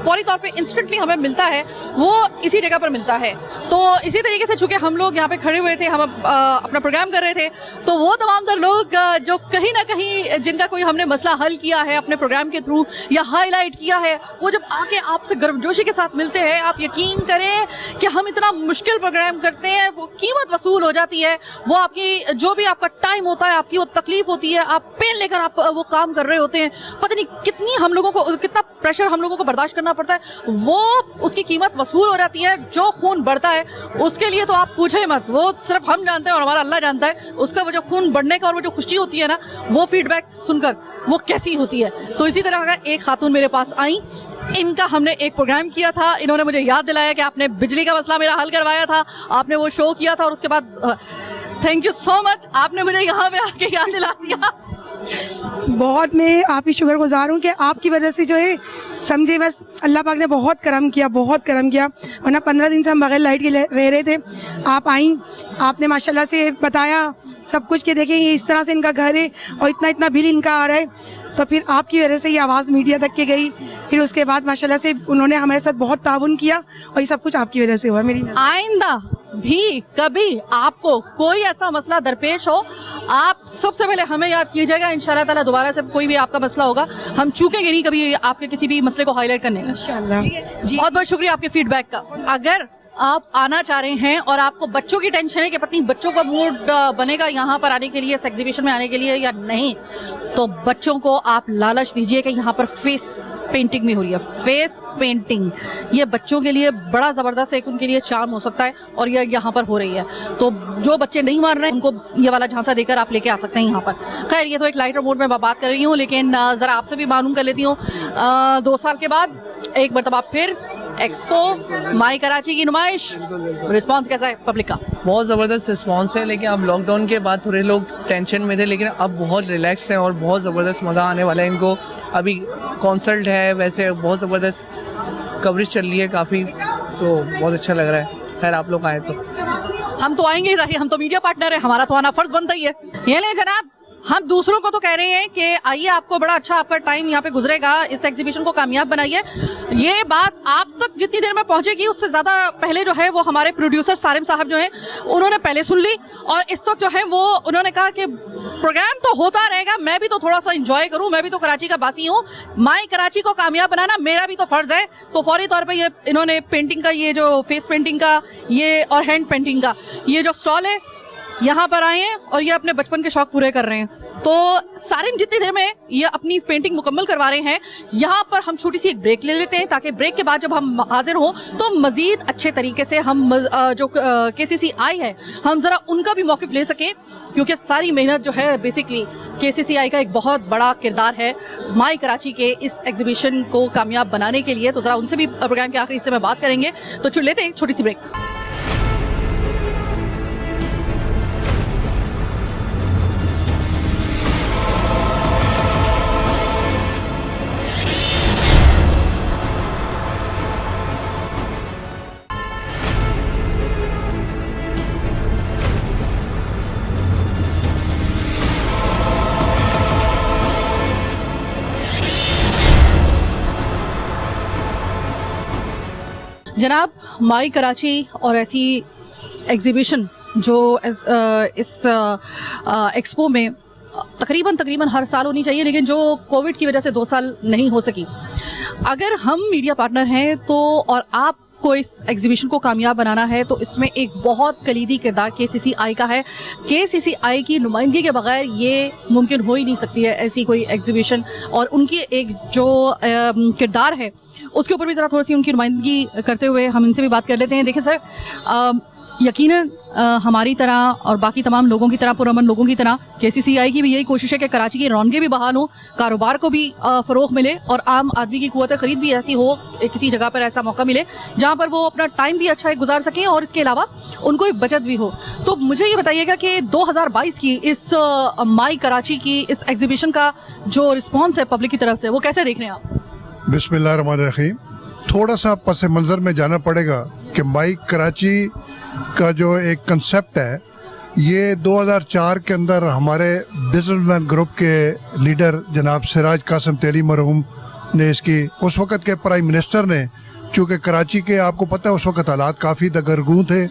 Speaker 1: फौरी तौर पे इंस्टेंटली हमें मिलता है वो इसी जगह पर मिलता है। तो इसी तरीके से चूँकि हम लोग यहाँ पे खड़े हुए थे, हम अपना प्रोग्राम कर रहे थे, तो वो तमाम तर लोग जो कहीं ना कहीं जिनका कोई हमने मसला हल किया है अपने प्रोग्राम के थ्रू या हाईलाइट किया है, वो जब आके आपसे गर्मजोशी के साथ मिलते हैं, आप यकीन करें कि हम इतना मुश्किल प्रोग्राम करते हैं, वो कीमत वसूल हो जाती है। वो आपकी जो भी आपका टाइम होता है, आपकी वो तकलीफ होती है, आप पेन लेकर आप वो काम कर रहे होते हैं, पता नहीं कितनी हम लोगों को, कितना प्रेशर हम लोगों को बर्दाश्त करना पड़ता है, वो उसकी कीमत वसूल हो जाती है। जो खून बढ़ता है उसके लिए तो आप पूछे मत, वो सिर्फ हम जानते हैं और हमारा अल्लाह जानता है उसका वो जो खून बढ़ने का और वो जो खुशी होती है ना, वो फीडबैक सुनकर वो कैसी होती है। तो इसी तरह का एक खातून मेरे पास आई, इनका हमने एक प्रोग्राम किया था, इन्होंने मुझे याद दिलाया कि आपने बिजली का मसला मेरा हल करवाया था, आपने वो शो किया था और उसके बाद थैंक यू सो मच, आपने मुझे यहाँ पे आके याद दिला दिया।
Speaker 11: बहुत मैं आपकी शुक्रगुजार हूँ कि आपकी वजह से जो है समझे, बस अल्लाह पाक ने बहुत करम किया, बहुत करम किया। वरना 15 दिन से हम बगैर लाइट के रह रहे थे। आप आई, आपने माशाल्लाह से बताया सब कुछ कि देखें ये इस तरह से इनका घर है और इतना इतना बिल इनका आ रहा है, तो फिर आपकी वजह से ये आवाज़ मीडिया तक के गई। फिर उसके बाद माशाल्लाह से उन्होंने हमारे साथ बहुत ताउन किया और ये सब कुछ आपकी वजह से हुआ। मेरी
Speaker 1: आइंदा भी कभी आपको कोई ऐसा मसला दरपेश हो, आप सबसे पहले हमें याद कीजिएगा। इंशाल्लाह ताला दोबारा से कोई भी आपका मसला होगा, हम चूकेंगे नहीं कभी आपके किसी भी मसले को हाईलाइट करने का।
Speaker 11: इंशाल्लाह
Speaker 1: जी, बहुत बहुत शुक्रिया आपके फीडबैक का। अगर आप आना चाह रहे हैं और आपको बच्चों की टेंशन है कि पत्नी बच्चों का मूड बनेगा यहाँ पर आने के लिए, इस एग्जीबिशन में आने के लिए या नहीं, तो बच्चों को आप लालच दीजिए कि यहाँ पर फेस पेंटिंग में हो रही है। फेस पेंटिंग ये बच्चों के लिए बड़ा ज़बरदस्त एक उनके लिए चार्म हो सकता है और ये यहाँ पर हो रही है। तो जो बच्चे नहीं मान रहे हैं उनको ये वाला झांसा देकर आप लेके आ सकते हैं यहाँ पर। खैर, ये तो एक लाइटर मोड में मैं बात कर रही हूँ, लेकिन ज़रा आपसे भी मालूम कर लेती हूँ। 2 साल के बाद एक मरतबा फिर एक्सपो माई कराची की नुमाइश, रिस्पांस कैसा है पब्लिक का?
Speaker 12: बहुत ज़बरदस्त रिस्पांस है, लेकिन अब लॉकडाउन के बाद थोड़े लोग टेंशन में थे, लेकिन अब बहुत रिलैक्स हैं और बहुत ज़बरदस्त मज़ा आने वाला है इनको। अभी कॉन्सर्ट है, वैसे बहुत ज़बरदस्त कवरेज चल रही है काफ़ी, तो बहुत अच्छा लग रहा है। खैर, आप लोग आए तो
Speaker 1: हम तो आएंगे ही, हम तो मीडिया पार्टनर है, हमारा तो आना फ़र्ज़ बनता ही है। ये ले जनाब, हम दूसरों को तो कह रहे हैं कि आइए, आपको बड़ा अच्छा आपका टाइम यहाँ पे गुजरेगा, इस एग्जीबिशन को कामयाब बनाइए। ये बात आप तक जितनी देर में पहुँचेगी उससे ज़्यादा पहले जो है वो हमारे प्रोड्यूसर सारिम साहब जो हैं उन्होंने पहले सुन ली और इस वक्त जो है वो उन्होंने कहा कि प्रोग्राम तो होता रहेगा, मैं भी तो थोड़ा सा इंजॉय करूं, मैं भी तो कराची का बासी हूं, माई कराची को कामयाब बनाना मेरा भी तो फ़र्ज़ है। तो फौरी तौर पे ये इन्होंने पेंटिंग का, ये जो फेस पेंटिंग का ये और हैंड पेंटिंग का ये जो स्टॉल है यहाँ पर आए हैं और ये अपने बचपन के शौक पूरे कर रहे हैं। तो सारिम जितनी देर में ये अपनी पेंटिंग मुकम्मल करवा रहे हैं, यहाँ पर हम छोटी सी एक ब्रेक ले लेते हैं ताकि ब्रेक के बाद जब हम हाजिर हों तो मज़ीद अच्छे तरीके से हम जो KCCI है हम ज़रा उनका भी मौक़िफ़ ले सकें, क्योंकि सारी मेहनत जो है बेसिकली KCCI का एक बहुत बड़ा किरदार है माई कराची के इस एग्जीबिशन को कामयाब बनाने के लिए। तो ज़रा उनसे भी प्रोग्राम के आखिरी हिस्से में बात करेंगे। तो चलो लेते हैं छोटी सी ब्रेक। जनाब, माई कराची और ऐसी एग्जीबिशन जो इस एक्सपो में तकरीबन हर साल होनी चाहिए, लेकिन जो कोविड की वजह से 2 साल नहीं हो सकी। अगर हम मीडिया पार्टनर हैं तो और आप को इस एग्जीबिशन को कामयाब बनाना है तो इसमें एक बहुत कलीदी किरदार केसीसीआई का है। केसीसीआई की नुमाइंदगी के बगैर ये मुमकिन हो ही नहीं सकती है ऐसी कोई एग्जीबिशन, और उनकी एक जो किरदार है उसके ऊपर भी ज़रा थोड़ी सी उनकी नुमाइंदगी करते हुए हम इनसे भी बात कर लेते हैं। देखिए सर, यकीनन हमारी तरह और बाकी तमाम लोगों की तरह, पुरअमन लोगों की तरह केसीसीआई की भी यही कोशिश है कि कराची की रौनकें भी बहाल हों, कारोबार को भी फ़रोग़ मिले और आम आदमी की क़ुव्वत ख़रीद भी ऐसी हो, किसी जगह पर ऐसा मौका मिले जहाँ पर वो अपना टाइम भी अच्छा गुजार सकें और इसके अलावा उनको एक बचत भी हो। तो मुझे ये बताइएगा कि 2022 की इस माई कराची की इस एग्जीबिशन का जो रिस्पॉन्स है पब्लिक की तरफ से, वो कैसे देख रहे हैं आप?
Speaker 13: बिस्मिल्लाहिर्रहमानिर्रहीम। थोड़ा सा पस मंज़र में जाना पड़ेगा कि माई कराची का जो एक कंसेप्ट है ये 2004 के अंदर हमारे बिजनेसमैन ग्रुप के लीडर जनाब सिराज कासिम तेली मरहूम ने इसकी, उस वक़्त के प्राइम मिनिस्टर ने, चूँकि कराची के आपको पता है उस वक़्त हालात काफ़ी दगरगूं थे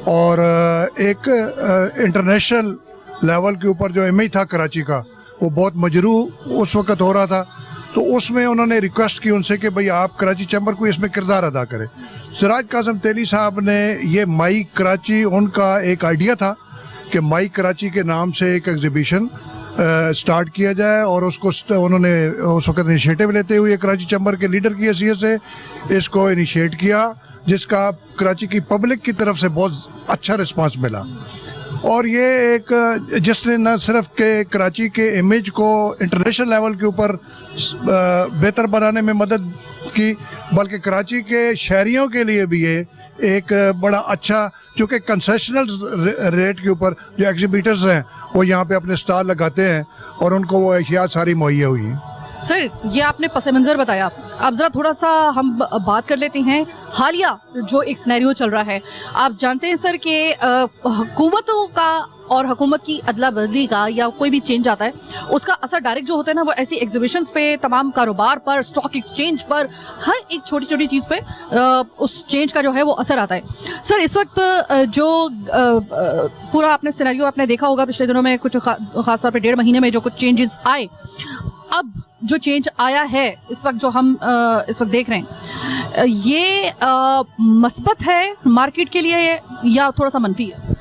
Speaker 13: और एक इंटरनेशनल लेवल के ऊपर जो इमेज था कराची का वो बहुत मजरूह उस वक़्त हो रहा था, तो उसमें उन्होंने रिक्वेस्ट की उनसे कि भाई आप कराची चैम्बर को इसमें किरदार अदा करें। सिराज कासिम तेली साहब ने ये माई कराची, उनका एक आइडिया था कि माई कराची के नाम से एक एग्जीबिशन स्टार्ट किया जाए और उसको उन्होंने उस वक्त इनिशिएटिव लेते हुए कराची चैम्बर के लीडर की हैसियत से इसको इनिशिएट किया, जिसका कराची की पब्लिक की तरफ से बहुत अच्छा रिस्पांस मिला। और ये एक जिसने न सिर्फ के कराची के इमेज को इंटरनेशनल लेवल के ऊपर बेहतर बनाने में मदद की, बल्कि कराची के शहरियों के लिए भी ये एक बड़ा अच्छा, चूँकि कंसेशनल रेट के ऊपर जो एग्जीबिटर्स हैं वो यहाँ पे अपने स्टॉल लगाते हैं और उनको वो अशिया सारी मुहैया हुई हैं।
Speaker 1: सर, ये आपने पस मंज़र बताया, अब ज़रा थोड़ा सा हम बात कर लेते हैं हालिया जो एक सिनेरियो चल रहा है। आप जानते हैं सर कि हुकूमतों का और हुकूमत की अदला बदली का या कोई भी चेंज आता है उसका असर डायरेक्ट जो होता है ना वो ऐसी एग्जीबिशंस पे, तमाम कारोबार पर, स्टॉक एक्सचेंज पर, हर एक छोटी छोटी चीज़ पे उस चेंज का जो है वो असर आता है। सर, इस वक्त जो पूरा आपने सिनेरियो आपने देखा होगा पिछले दिनों में, कुछ खास तौर पर 1.5 महीने में जो कुछ चेंजेस आए, अब जो चेंज आया है इस वक्त जो हम इस वक्त देख रहे हैं, ये मस्बत है मार्केट के लिए या थोड़ा सा मनफी है?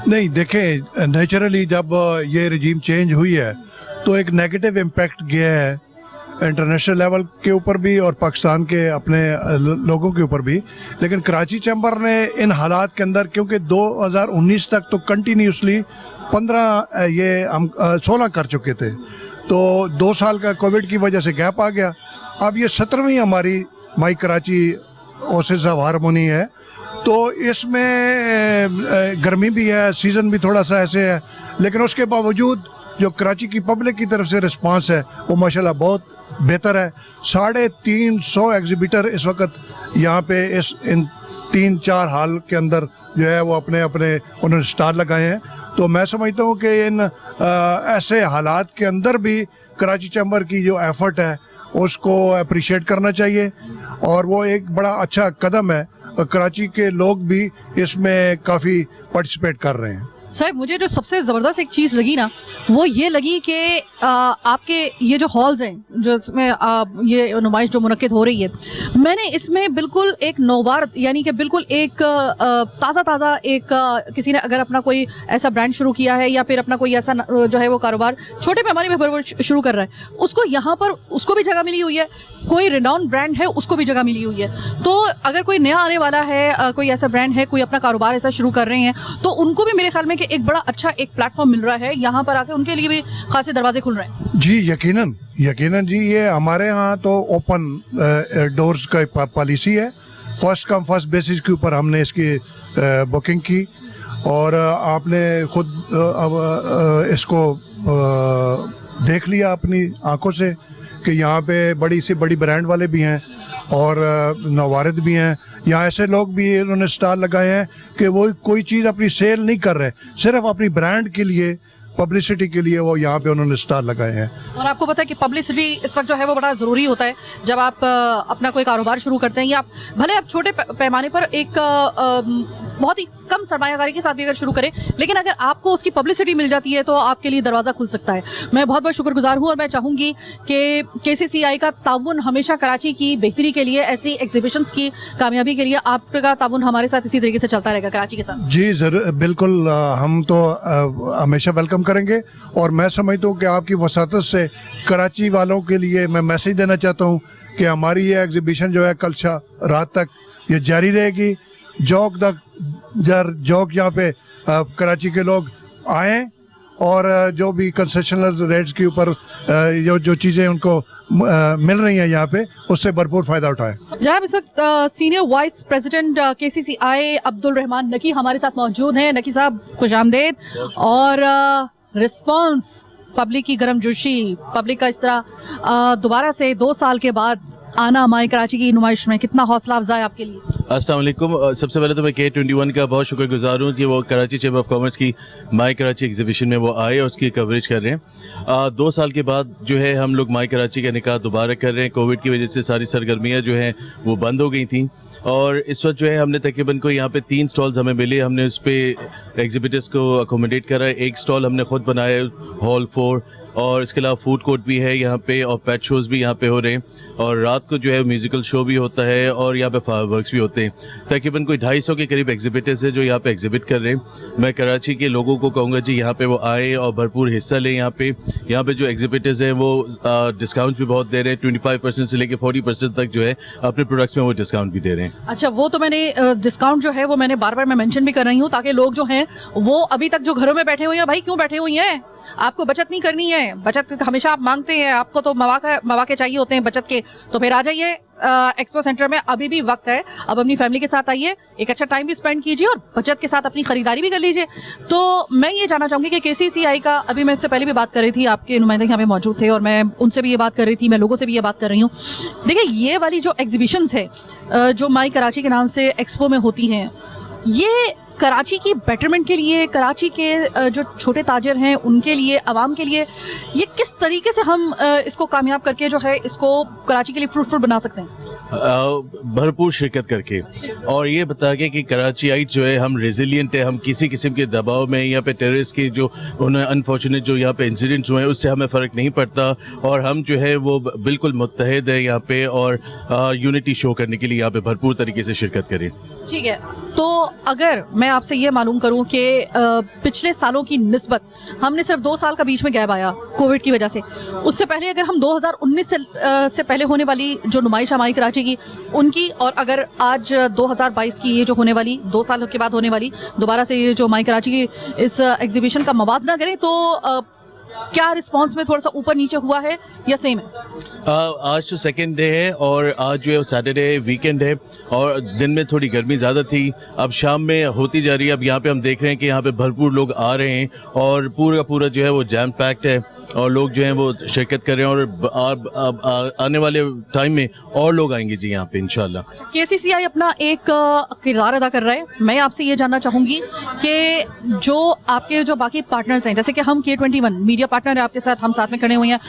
Speaker 13: नहीं, देखें, नेचुरली जब ये रजीम चेंज हुई है तो एक नेगेटिव इम्पैक्ट गया है इंटरनेशनल लेवल के ऊपर भी और पाकिस्तान के अपने लोगों के ऊपर भी। लेकिन कराची चैम्बर ने इन हालात के अंदर, क्योंकि 2019 तक तो कंटिन्यूसली 16 कर चुके थे, तो 2 साल का कोविड की वजह से गैप आ गया। अब ये 17वीं हमारी माई कराची ओसिस ऑफ हारमोनी है, तो इसमें गर्मी भी है, सीज़न भी थोड़ा सा ऐसे है, लेकिन उसके बावजूद जो कराची की पब्लिक की तरफ से रिस्पांस है वो माशाल्लाह बहुत बेहतर है। 350 एग्जीबिटर इस वक्त यहाँ पे इन 3-4 हाल के अंदर जो है वो अपने अपने उन्होंने स्टॉल लगाए हैं। तो मैं समझता हूँ कि इन ऐसे हालात के अंदर भी कराची चैम्बर की जो एफर्ट है उसको अप्रिशिएट करना चाहिए और वो एक बड़ा अच्छा कदम है। कराची के लोग भी इसमें काफ़ी पार्टिसिपेट कर रहे हैं।
Speaker 1: सर, मुझे जो सबसे ज़बरदस्त एक चीज़ लगी ना वो ये लगी कि आपके ये जो हॉल्स हैं जो इसमें ये नुमाइश जो मुनक्किद हो रही है, मैंने इसमें बिल्कुल एक नौवार, यानी कि बिल्कुल एक ताज़ा एक किसी ने अगर अपना कोई ऐसा ब्रांड शुरू किया है या फिर अपना कोई ऐसा जो है वो कारोबार छोटे पैमाने में पर शुरू कर रहा है, उसको यहाँ पर उसको भी जगह मिली हुई है, कोई रिनाउंड ब्रांड है उसको भी जगह मिली हुई है। तो अगर कोई नया आने वाला है, कोई ऐसा ब्रांड है, कोई अपना कारोबार ऐसा शुरू कर रहे हैं, तो उनको भी मेरे ख्याल में कि एक बड़ा अच्छा एक प्लेटफॉर्म मिल रहा है, यहाँ पर आके उनके लिए भी खासे दरवाजे खुल रहे हैं। जी
Speaker 13: यकीनन जी, ये हमारे यहाँ तो ओपन डोर्स का पॉलिसी है। फर्स्ट कम फर्स्ट बेसिस के ऊपर हमने इसकी बुकिंग की और आपने खुद इसको देख लिया अपनी आंखों से कि यहाँ पे बड़ी से बड़ी ब्रांड वाले भी हैं और नवारिद भी हैं। यहाँ ऐसे लोग भी उन्होंने स्टॉल लगाए हैं कि वो कोई चीज़ अपनी सेल नहीं कर रहे, सिर्फ अपनी ब्रांड के लिए पब्लिसिटी के लिए वो यहाँ पे उन्होंने स्टार लगाए हैं।
Speaker 1: और आपको पता है कि पब्लिसिटी इस वक्त जो है वो बड़ा ज़रूरी होता है जब आप अपना कोई कारोबार शुरू करते हैं, या आप भले आप छोटे पैमाने पर एक बहुत ही कम सरमायाकारी के साथ भी अगर शुरू करें, लेकिन अगर आपको उसकी पब्लिसिटी मिल जाती है तो आपके लिए दरवाज़ा खुल सकता है। मैं बहुत बहुत शुक्रगुजार हूँ और मैं चाहूँगी कि KCCI का ताउन हमेशा कराची की बेहतरी के लिए, ऐसी एग्जीबिशंस की कामयाबी के लिए आपका ताउन हमारे साथ इसी तरीके से चलता रहेगा कराची के साथ।
Speaker 13: जी ज़रूर, बिल्कुल, हम तो हमेशा वेलकम करेंगे। और मैं समझता हूँ कि आपकी वसातत से कराची वालों के लिए मैं मैसेज देना चाहता हूँ कि हमारी ये एग्जीबिशन जो है कल रात तक ये जारी रहेगी। जौक यहाँ पे कराची के लोग आएँ और जो भी कंसेशनल रेट्स के ऊपर जो चीज़ें उनको मिल रही हैं यहाँ पे, उससे भरपूर फ़ायदा उठाएं।
Speaker 1: जनाब, इस वक्त senior vice president KCCI Abdul Rahman नकी हमारे साथ मौजूद हैं। नकी साहब, खुश आमदेद। और रिस्पॉन्स, पब्लिक की गर्मजोशी, पब्लिक का इस तरह दोबारा से 2 साल के बाद आना माई कराची की नुमाइश में, कितना हौसला अफजा है आपके लिए?
Speaker 14: अस्सलाम वालेकुम। सबसे पहले तो मैं K21 का बहुत शुक्रगुजार हूँ कि वो कराची चैम्बर ऑफ कॉमर्स की माई कराची एग्जीबिशन में वो आए और उसकी कवरेज कर रहे हैं। 2 साल के बाद जो है हम लोग माई कराची का निकाह दोबारा कर रहे हैं। कोविड की वजह से सारी सरगर्मियाँ जो हैं वो बंद हो गई थी और इस वक्त जो है हमने तकरीबन को यहाँ पे 3 स्टॉल्स हमें मिले। हमने उस पर एग्जिबिटर्स को अकोमोडेट करा। एक स्टॉल हमने खुद बनाया, हॉल 4, और इसके अलावा फूड कोर्ट भी है यहाँ पे और पेट शोज़ भी यहाँ पे हो रहे हैं और रात को जो है म्यूज़िकल शो भी होता है और यहाँ पे फायरवर्क्स भी होते हैं। तकरीबन कोई 250 के करीब एग्जिबिटर्स हैं जो यहाँ पे एग्जिबिट कर रहे हैं। मैं कराची के लोगों को कहूँगा जी यहाँ पे वो आए और भरपूर हिस्सा लें। यहाँ पे जो एग्जिबिटर्स हैं वो डिस्काउंट भी बहुत दे रहे हैं। 25% से लेकर 40% तक जो है अपने प्रोडक्ट्स में वो डिस्काउंट भी दे रहे हैं।
Speaker 1: अच्छा, वो तो मैंने डिस्काउंट जो है वो मैंने बार बार मैं मेंशन भी कर रही हूँ ताकि लोग जो हैं वो अभी तक जो घरों में बैठे हुए हैं, भाई क्यों बैठे हुए हैं, आपको बचत नहीं करनी है, बचत हमेशा आप मांगते हैं, आपको तो मौके चाहिए होते हैं बचत के, तो फिर आ जाइए एक्सपो सेंटर में, अभी भी वक्त है। अब अपनी फैमिली के साथ आइए, एक अच्छा टाइम भी स्पेंड कीजिए और बचत के साथ अपनी खरीदारी भी कर लीजिए। तो मैं ये जानना चाहूँगी कि KCCI का, अभी मैं इससे पहले भी बात कर रही थी, आपके नुमाइंदे यहाँ पे मौजूद थे और मैं उनसे भी ये बात कर रही थी, मैं लोगों से भी ये बात कर रही हूँ। देखिए, ये वाली जो एग्जीबिशंस है जो माई कराची के नाम से एक्सपो में होती हैं, ये कराची की बेटरमेंट के लिए, कराची के जो छोटे ताजर हैं उनके लिए, आवाम के लिए, ये किस तरीके से हम इसको कामयाब करके जो है इसको कराची के लिए फ्रूटफुल बना सकते हैं?
Speaker 14: भरपूर शिरकत करके और ये बता के कि कराचीआइट जो है हम रेजिलियंट है, हम किसी किस्म के दबाव में, यहाँ पे टेररिस्ट की जो उन्हें अनफॉर्चुनेट जो यहाँ पे इंसिडेंट्स हुए हैं उससे हमें फ़र्क नहीं पड़ता और हम जो है वो बिल्कुल मुत्तहिद है यहाँ पे और यूनिटी शो करने के लिए यहाँ पे भरपूर तरीके से शिरकत करें।
Speaker 1: ठीक है, तो अगर मैं आपसे ये मालूम करूं कि पिछले सालों की निस्बत हमने सिर्फ 2 साल का बीच में गैप आया कोविड की वजह से, उससे पहले अगर हम 2019 से पहले होने वाली जो नुमाइश है माई कराची की उनकी, और अगर आज 2022 की ये जो होने वाली 2 सालों के बाद होने वाली दोबारा से ये जो माई कराची की इस एग्जीबिशन का मवाजना करें, तो क्या रिस्पांस में थोड़ा सा ऊपर नीचे हुआ है या सेम है?
Speaker 14: आज तो सेकेंड डे है और आज जो है सैटरडे वीकेंड है और दिन में थोड़ी गर्मी ज़्यादा थी, अब शाम में होती जा रही है। अब यहाँ पे हम देख रहे हैं कि यहाँ पे भरपूर लोग आ रहे हैं और पूरा पूरा जो है वो जैम पैक्ड है और लोग जो हैं वो शिरकत कर रहे हैं और आने वाले टाइम में और लोग आएंगे जी यहाँ पे इंशाल्लाह।
Speaker 1: KCCI अपना एक किरदार अदा कर रहा है। मैं आपसे ये जानना चाहूँगी कि जो आपके जो बाकी पार्टनर्स हैं, जैसे कि हम K21 मीडिया पार्टनर है आपके साथ, हम साथ में खड़े हुए हैं,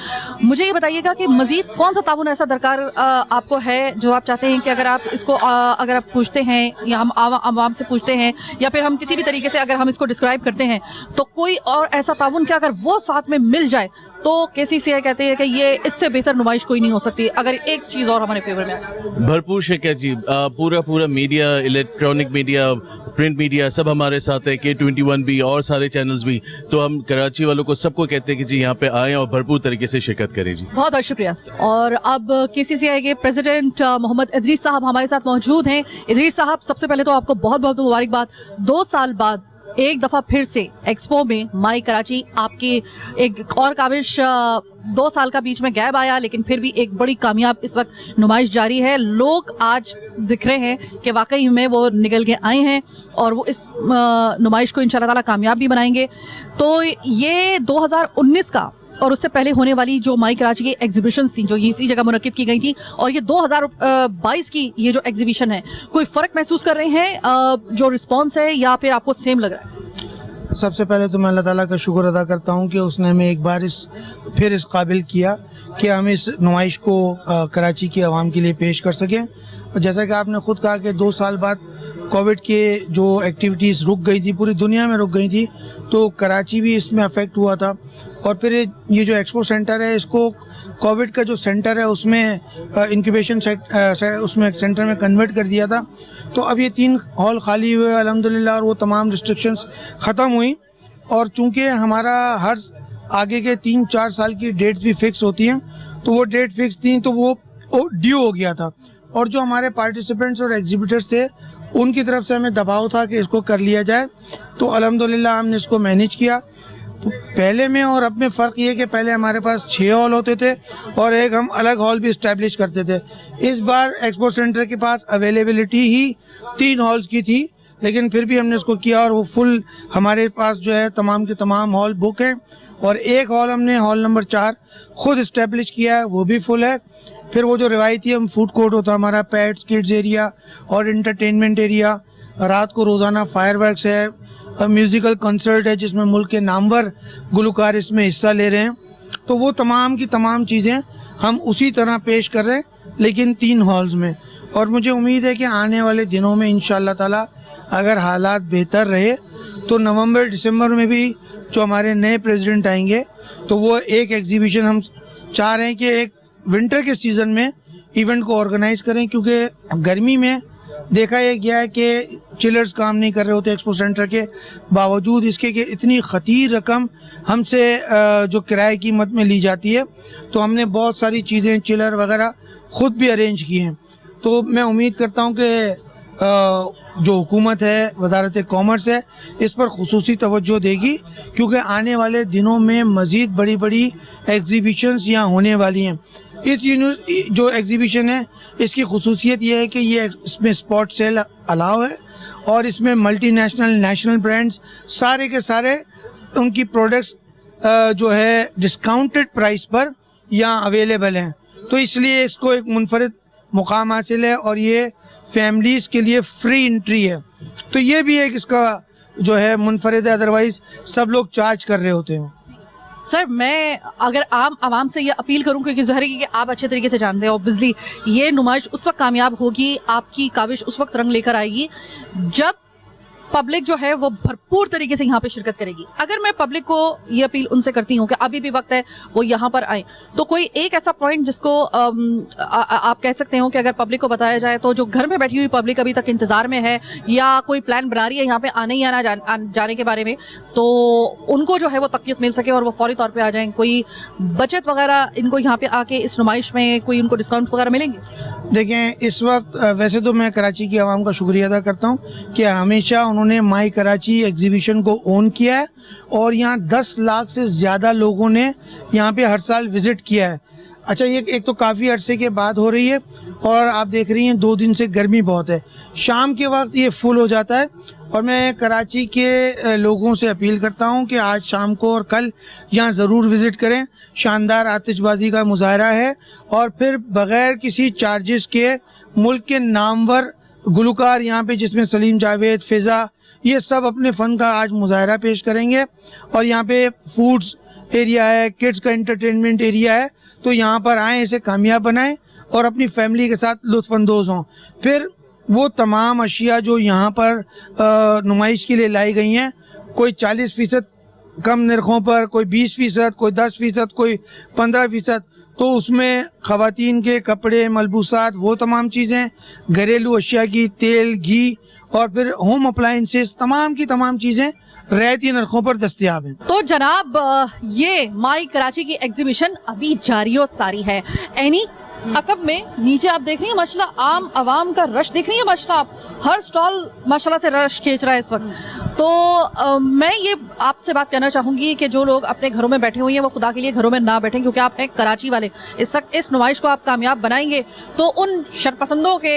Speaker 1: मुझे ये बताइएगा कि मज़ीद कौन सा ताउन ऐसा दरकार आपको है जो आप चाहते हैं कि अगर आप इसको अगर आप पूछते हैं या हम आवाम से पूछते हैं या फिर हम किसी भी तरीके से अगर हम इसको डिस्क्राइब करते हैं, तो कोई और ऐसा ताउन कि अगर वो साथ में मिल जाए तो KCCI कहते हैं कि ये इससे बेहतर नुमाइश कोई नहीं हो सकती। अगर एक चीज़ और हमारे फेवर में आए,
Speaker 14: भरपूर शिरकत जी, पूरा media, electronic media, print media सब हमारे साथ है, K21 भी और सारे चैनल्स भी। तो हम कराची वालों को सबको कहते हैं कि जी यहाँ पे आएँ और भरपूर तरीके से शिरकत करें जी।
Speaker 1: बहुत बहुत शुक्रिया। और अब KCCI के प्रेसिडेंट मोहम्मद इदरीस साहब हमारे साथ मौजूद हैं। इदरीस साहब, सबसे पहले तो आपको बहुत बहुत मुबारकबाद। 2 साल बाद एक दफ़ा फिर से एक्सपो में माई कराची आपकी एक और काबिश 2 साल का बीच में गैप आया, लेकिन फिर भी एक बड़ी कामयाब इस वक्त नुमाइश जारी है। लोग आज दिख रहे हैं कि वाकई में वो निकल के आए हैं और वो इस नुमाइश को इंशाल्लाह ताला कामयाब भी बनाएंगे। तो ये 2019 का और उससे पहले होने वाली जो माई कराची की एग्जीबिशन थी जो इसी जगह मुनक्किद की गई थी, और ये 2022 की ये जो एग्जीबिशन है, कोई फ़र्क महसूस कर रहे हैं जो रिस्पॉन्स है या फिर आपको सेम लग रहा है?
Speaker 15: सबसे पहले तो मैं अल्लाह ताला का शुक्र अदा करता हूँ कि उसने हमें एक बार फिर इस काबिल किया कि हम इस नुमाइश को कराची की आवाम के लिए पेश कर सकें। और जैसा कि आपने ख़ुद कहा कि 2 साल बाद कोविड के जो एक्टिविटीज़ रुक गई थी, पूरी दुनिया में रुक गई थी, तो कराची भी इसमें अफेक्ट हुआ था। और फिर ये जो एक्सपो सेंटर है, इसको कोविड का जो सेंटर है उसमें इंक्यूबेशन उसमें सेंटर में कन्वर्ट कर दिया था। तो अब ये 3 हॉल खाली हुए अल्हम्दुलिल्लाह, और वो तमाम रिस्ट्रिक्शंस ख़त्म हुई। और चूँकि हमारा हर आगे के 3-4 साल की डेट्स भी फिक्स होती हैं, तो वो डेट फिक्स थी, तो वो ड्यू हो गया था। और जो हमारे पार्टिसिपेंट्स और एग्जिबिटर्स थे, उनकी तरफ से हमें दबाव था कि इसको कर लिया जाए। तो अल्हम्दुलिल्लाह हमने इसको मैनेज किया। पहले में और अब में फ़र्क ये कि पहले हमारे पास 6 हॉल होते थे और एक हम अलग हॉल भी इस्टेब्लिश करते थे। इस बार एक्सपो सेंटर के पास अवेलेबिलिटी ही 3 हॉल्स की थी, लेकिन फिर भी हमने इसको किया और वो फुल हमारे पास जो है तमाम के तमाम हॉल बुक हैं। और एक हॉल हमने हॉल नंबर 4 ख़ुद इस्टेब्लिश किया है, वो भी फुल है। फिर वो जो रिवायती हम फूड कोर्ट होता है हमारा, पेट्स किड्स एरिया और इंटरटेनमेंट एरिया, रात को रोज़ाना फायरवर्क्स है, म्यूज़िकल कंसर्ट है जिसमें मुल्क के नामवर गुलकार इसमें हिस्सा ले रहे हैं। तो वो तमाम की तमाम चीज़ें हम उसी तरह पेश कर रहे हैं, लेकिन 3 हॉल्स में। और मुझे उम्मीद है कि आने वाले दिनों में इंशाअल्लाह ताला अगर हालात बेहतर रहे तो नवंबर दिसंबर में भी जो हमारे नए प्रेसिडेंट आएंगे, तो वो एक एग्जीबिशन हम चाह रहे हैं कि एक विंटर के सीज़न में इवेंट को ऑर्गेनाइज़ करें, क्योंकि गर्मी में देखा यह गया है कि चिलर्स काम नहीं कर रहे होते एक्सपो सेंटर के बावजूद इसके कि इतनी ख़तीर रकम हमसे जो किराए कीमत में ली जाती है। तो हमने बहुत सारी चीज़ें चिलर वगैरह ख़ुद भी अरेंज की हैं। तो मैं उम्मीद करता हूँ कि जो हुकूमत है, वज़ारत कॉमर्स है, इस पर खुसूसी तवज्जो देगी, क्योंकि आने वाले दिनों में मज़ीद बड़ी बड़ी एग्ज़िबिशन्स यहाँ होने वाली हैं। इस जो एग्ज़िबिशन है, इसकी खुसूसियत ये है कि ये इसमें स्पॉट सेल अलाउ है और इसमें मल्टीनेशनल नेशनल ब्रांड्स सारे के सारे उनकी प्रोडक्ट्स जो है डिस्काउंटेड प्राइस पर यहाँ अवेलेबल हैं। तो इसलिए इसको एक मुनफरिद मुकाम हासिल है और ये फैमिलीज़ के लिए फ्री एंट्री है। तो ये भी एक इसका जो है मुनफरिद है, अदरवाइज़ सब लोग चार्ज कर रहे होते हैं।
Speaker 1: सर, मैं अगर आम आवाम से ये अपील करूं, क्योंकि ज़ाहिर है कि आप अच्छे तरीके से जानते हैं, ऑब्वियसली ये नुमाइश उस वक्त कामयाब होगी, आपकी काविश उस वक्त रंग लेकर आएगी जब पब्लिक जो है वो भरपूर तरीके से यहाँ पे शिरकत करेगी। अगर मैं पब्लिक को ये अपील उनसे करती हूँ कि अभी भी वक्त है वो यहाँ पर आए, तो कोई एक ऐसा पॉइंट जिसको आप कह सकते हो कि अगर पब्लिक को बताया जाए तो जो घर में बैठी हुई पब्लिक अभी तक इंतज़ार में है या कोई प्लान बना रही है यहाँ पे आने या ना जाने के बारे में, तो उनको जो है वो तक़वियत मिल सके और वो फौरी तौर पर आ जाएँ। कोई बचत वगैरह इनको यहाँ पे आके इस नुमाइश में कोई उनको डिस्काउंट वगैरह मिलेंगे?
Speaker 15: देखें, इस वक्त वैसे तो मैं कराची की आवाम का शुक्रिया अदा करता हूँ कि हमेशा उन्होंने माई कराची एग्जीबिशन को ओन किया है और यहाँ 10 लाख से ज़्यादा लोगों ने यहाँ पे हर साल विज़िट किया है। अच्छा, ये एक तो काफ़ी अरसे के बाद हो रही है और आप देख रही हैं 2 दिन से गर्मी बहुत है, शाम के वक्त ये फुल हो जाता है। और मैं कराची के लोगों से अपील करता हूँ कि आज शाम को और कल यहाँ ज़रूर विज़िट करें। शानदार आतिशबाजी का मुजाहरा है और फिर बग़ैर किसी चार्जेस के मुल्क के नामवर गुलकार यहाँ पे, जिसमें सलीम जावेद, फ़िज़ा, ये सब अपने फ़न का आज मुजाहरा पेश करेंगे। और यहाँ पे फूड्स एरिया है, किड्स का एंटरटेनमेंट एरिया है, तो यहाँ पर आएँ, इसे कामयाब बनाएं और अपनी फैमिली के साथ लुत्फ़अंदोज़ हों। फिर वो तमाम अशिया जो यहाँ पर नुमाइश के लिए लाई गई हैं, कोई 40% कम नरखों पर, कोई 20%, कोई 10%, कोई 15%, तो उसमें ख़वातीन के कपड़े, मलबूसात, वो तमाम चीज़ें, घरेलू अशिया की तेल, घी और फिर होम अप्लाइंसेस, तमाम की तमाम चीज़ें रियायती नरखों पर दस्तयाब हैं।
Speaker 1: तो जनाब, ये माई कराची की एग्जीबिशन अभी जारी और सारी है। एनी अकब में नीचे आप देख रही हैं माशाल्लाह आम आवाम का रश देख रही है माशाल्लाह, आप हर स्टॉल माशाल्लाह से रश खींच रहा है इस वक्त। तो मैं ये आपसे बात करना चाहूँगी कि जो लोग अपने घरों में बैठे हुए हैं वो खुदा के लिए घरों में ना बैठें, क्योंकि आप हैं कराची वाले। इस नुमाइश को आप कामयाब बनाएंगे तो उन शरपसंदों के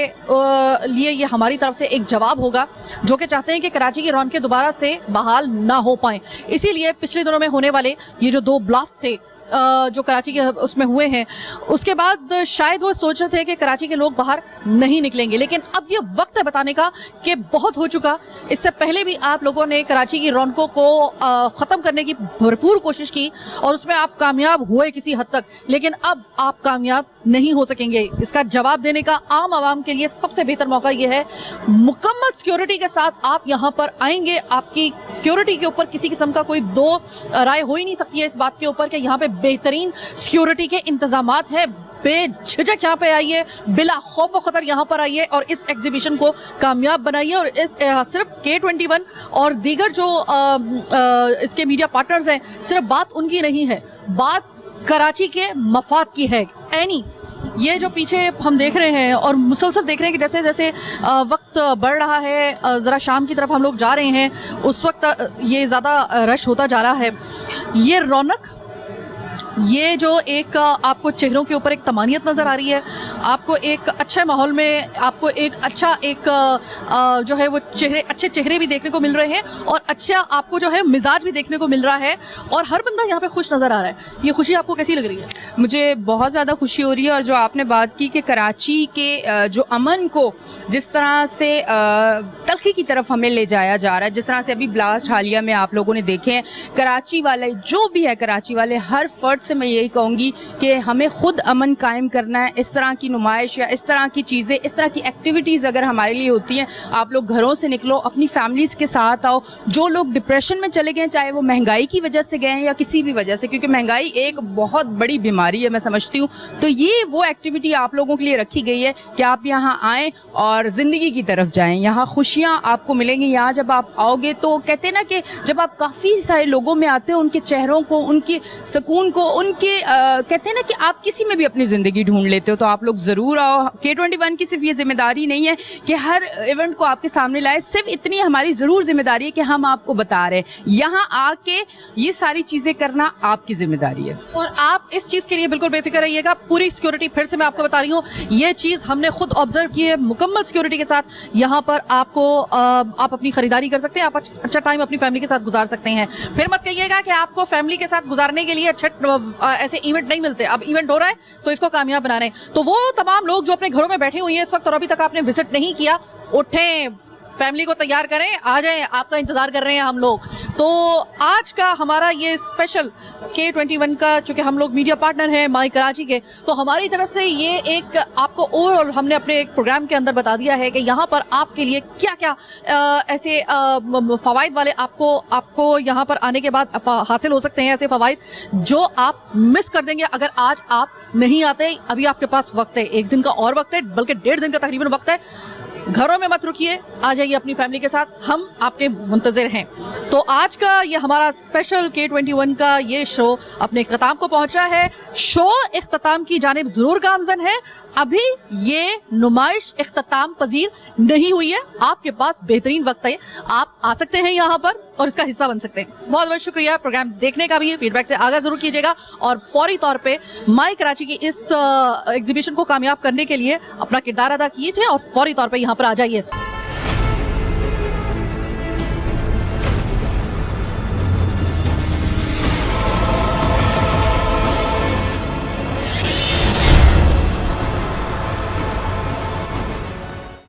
Speaker 1: लिए ये हमारी तरफ से एक जवाब होगा जो कि चाहते हैं कि कराची की रौनकें दोबारा से बहाल ना हो पाएँ। इसीलिए पिछले दिनों में होने वाले ये जो 2 ब्लास्ट थे जो कराची के उसमें हुए हैं, उसके बाद शायद वो सोच रहे थे कि कराची के लोग बाहर नहीं निकलेंगे, लेकिन अब ये वक्त है बताने का कि बहुत हो चुका। इससे पहले भी आप लोगों ने कराची की रौनकों को ख़त्म करने की भरपूर कोशिश की और उसमें आप कामयाब हुए किसी हद तक, लेकिन अब आप कामयाब नहीं हो सकेंगे। इसका जवाब देने का आम आवाम के लिए सबसे बेहतर मौका ये है, मुकम्मल सिक्योरिटी के साथ आप यहाँ पर आएंगे। आपकी सिक्योरिटी के ऊपर किसी किस्म का कोई दो राय हो ही नहीं सकती है इस बात के ऊपर कि यहाँ पे बेहतरीन सिक्योरिटी के इंतजामात हैं। बेझिझक यहाँ पे आइए, बिला खौफ व खतर यहाँ पर आइए और इस एग्जीबिशन को कामयाब बनाइए। और इस सिर्फ K21 और दीगर जो इसके मीडिया पार्टनर्स हैं, सिर्फ बात उनकी नहीं है, बात कराची के मफाद की है। ये जो पीछे हम देख रहे हैं और मुसलसल देख रहे हैं कि जैसे जैसे वक्त बढ़ रहा है, ज़रा शाम की तरफ हम लोग जा रहे हैं, उस वक्त ये ज़्यादा रश होता जा रहा है। ये रौनक, ये जो एक आपको चेहरों के ऊपर एक तमानियत नज़र आ रही है, आपको एक अच्छे माहौल में आपको एक अच्छा एक जो है वो अच्छे चेहरे भी देखने को मिल रहे हैं और अच्छा आपको जो है मिजाज भी देखने को मिल रहा है और हर बंदा यहाँ पे खुश नज़र आ रहा है। ये खुशी आपको कैसी लग रही है?
Speaker 2: मुझे बहुत ज़्यादा खुशी हो रही है। और जो आपने बात की कि कराची के जो अमन को जिस तरह से तलखी की तरफ हमें ले जाया जा रहा है, जिस तरह से अभी ब्लास्ट हालिया में आप लोगों ने देखे हैं, कराची वाले जो भी है, कराची वाले हर फर्द से मैं यही कहूँगी कि हमें खुद अमन कायम करना है। इस तरह की नुमाइश या इस तरह की चीज़ें, इस तरह की एक्टिविटीज़ अगर हमारे लिए होती हैं, आप लोग घरों से निकलो, अपनी फैमिलीज़ के साथ आओ। जो लोग डिप्रेशन में चले गए, चाहे वो महंगाई की वजह से गए हैं या किसी भी वजह से, क्योंकि महंगाई एक बहुत बड़ी बीमारी है मैं समझती हूँ, तो ये वो एक्टिविटी आप लोगों के लिए रखी गई है कि आप यहाँ आएँ और ज़िंदगी की तरफ जाएँ। यहाँ खुशियाँ आपको मिलेंगी। यहाँ जब आप आओगे तो कहते हैं ना कि जब आप काफ़ी सारे लोगों में आते हो, उनके चेहरों को, उनके सुकून को, उनके कहते हैं ना कि आप किसी में भी अपनी ज़िंदगी ढूंढ लेते हो। तो आप लोग ज़रूर आओ। K21 की सिर्फ ये जिम्मेदारी नहीं है कि हर इवेंट को आपके सामने लाए, सिर्फ इतनी हमारी ज़रूर जिम्मेदारी है कि हम आपको बता रहे हैं, यहाँ आके ये सारी चीज़ें करना आपकी जिम्मेदारी है।
Speaker 1: और आप इस चीज़ के लिए बिल्कुल बेफिक्र रहिएगा। पूरी सिक्योरिटी, फिर से मैं आपको बता रही हूँ, ये चीज़ हमने खुद ऑब्जर्व की है। मुकम्मल सिक्योरिटी के साथ यहाँ पर आपको आप अपनी खरीदारी कर सकते हैं, आप अच्छा टाइम अपनी फैमिली के साथ गुजार सकते हैं। फिर मत कहिएगा कि आपको फैमिली के साथ गुजारने के लिए अच्छा ऐसे इवेंट नहीं मिलते। अब इवेंट हो रहा है तो इसको कामयाब बना रहे हैं। तो वो तमाम लोग जो अपने घरों में बैठे हुए हैं इस वक्त और अभी तक आपने विजिट नहीं किया, उठें, फैमिली को तैयार करें, आ जाएं, आपका इंतज़ार कर रहे हैं हम लोग। तो आज का हमारा ये स्पेशल K21 का, चूँकि हम लोग मीडिया पार्टनर हैं माई कराची के, तो हमारी तरफ से ये एक आपको ओवरऑल हमने अपने एक प्रोग्राम के अंदर बता दिया है कि यहाँ पर आपके लिए क्या क्या ऐसे फ़वाइद वाले आपको यहाँ पर आने के बाद हासिल हो सकते हैं, ऐसे फ़वाइद जो आप मिस कर देंगे अगर आज आप नहीं आते। अभी आपके पास वक्त है, एक दिन का और वक्त है, बल्कि 1.5 दिन का तकरीबन वक्त है। घरों में मत रुकिए, आ जाइए अपनी फैमिली के साथ, हम आपके मुंतज़िर हैं। तो आज का ये हमारा स्पेशल K21 का ये शो अपने इख्तिताम को पहुंचा है। शो इख्तिताम की जानिब ज़रूर गामज़न है, अभी ये नुमाइश इख्तिताम पजीर नहीं हुई है। आपके पास बेहतरीन वक्त है, आप आ सकते हैं यहाँ पर और इसका हिस्सा बन सकते हैं। बहुत बहुत शुक्रिया प्रोग्राम देखने का भी, फीडबैक से आगाह ज़रूर कीजिएगा और फौरी तौर पे माई कराची की इस एग्जीबिशन को कामयाब करने के लिए अपना किरदार अदा कीजिए और फौरी तौर पे यहाँ पर आ जाइए।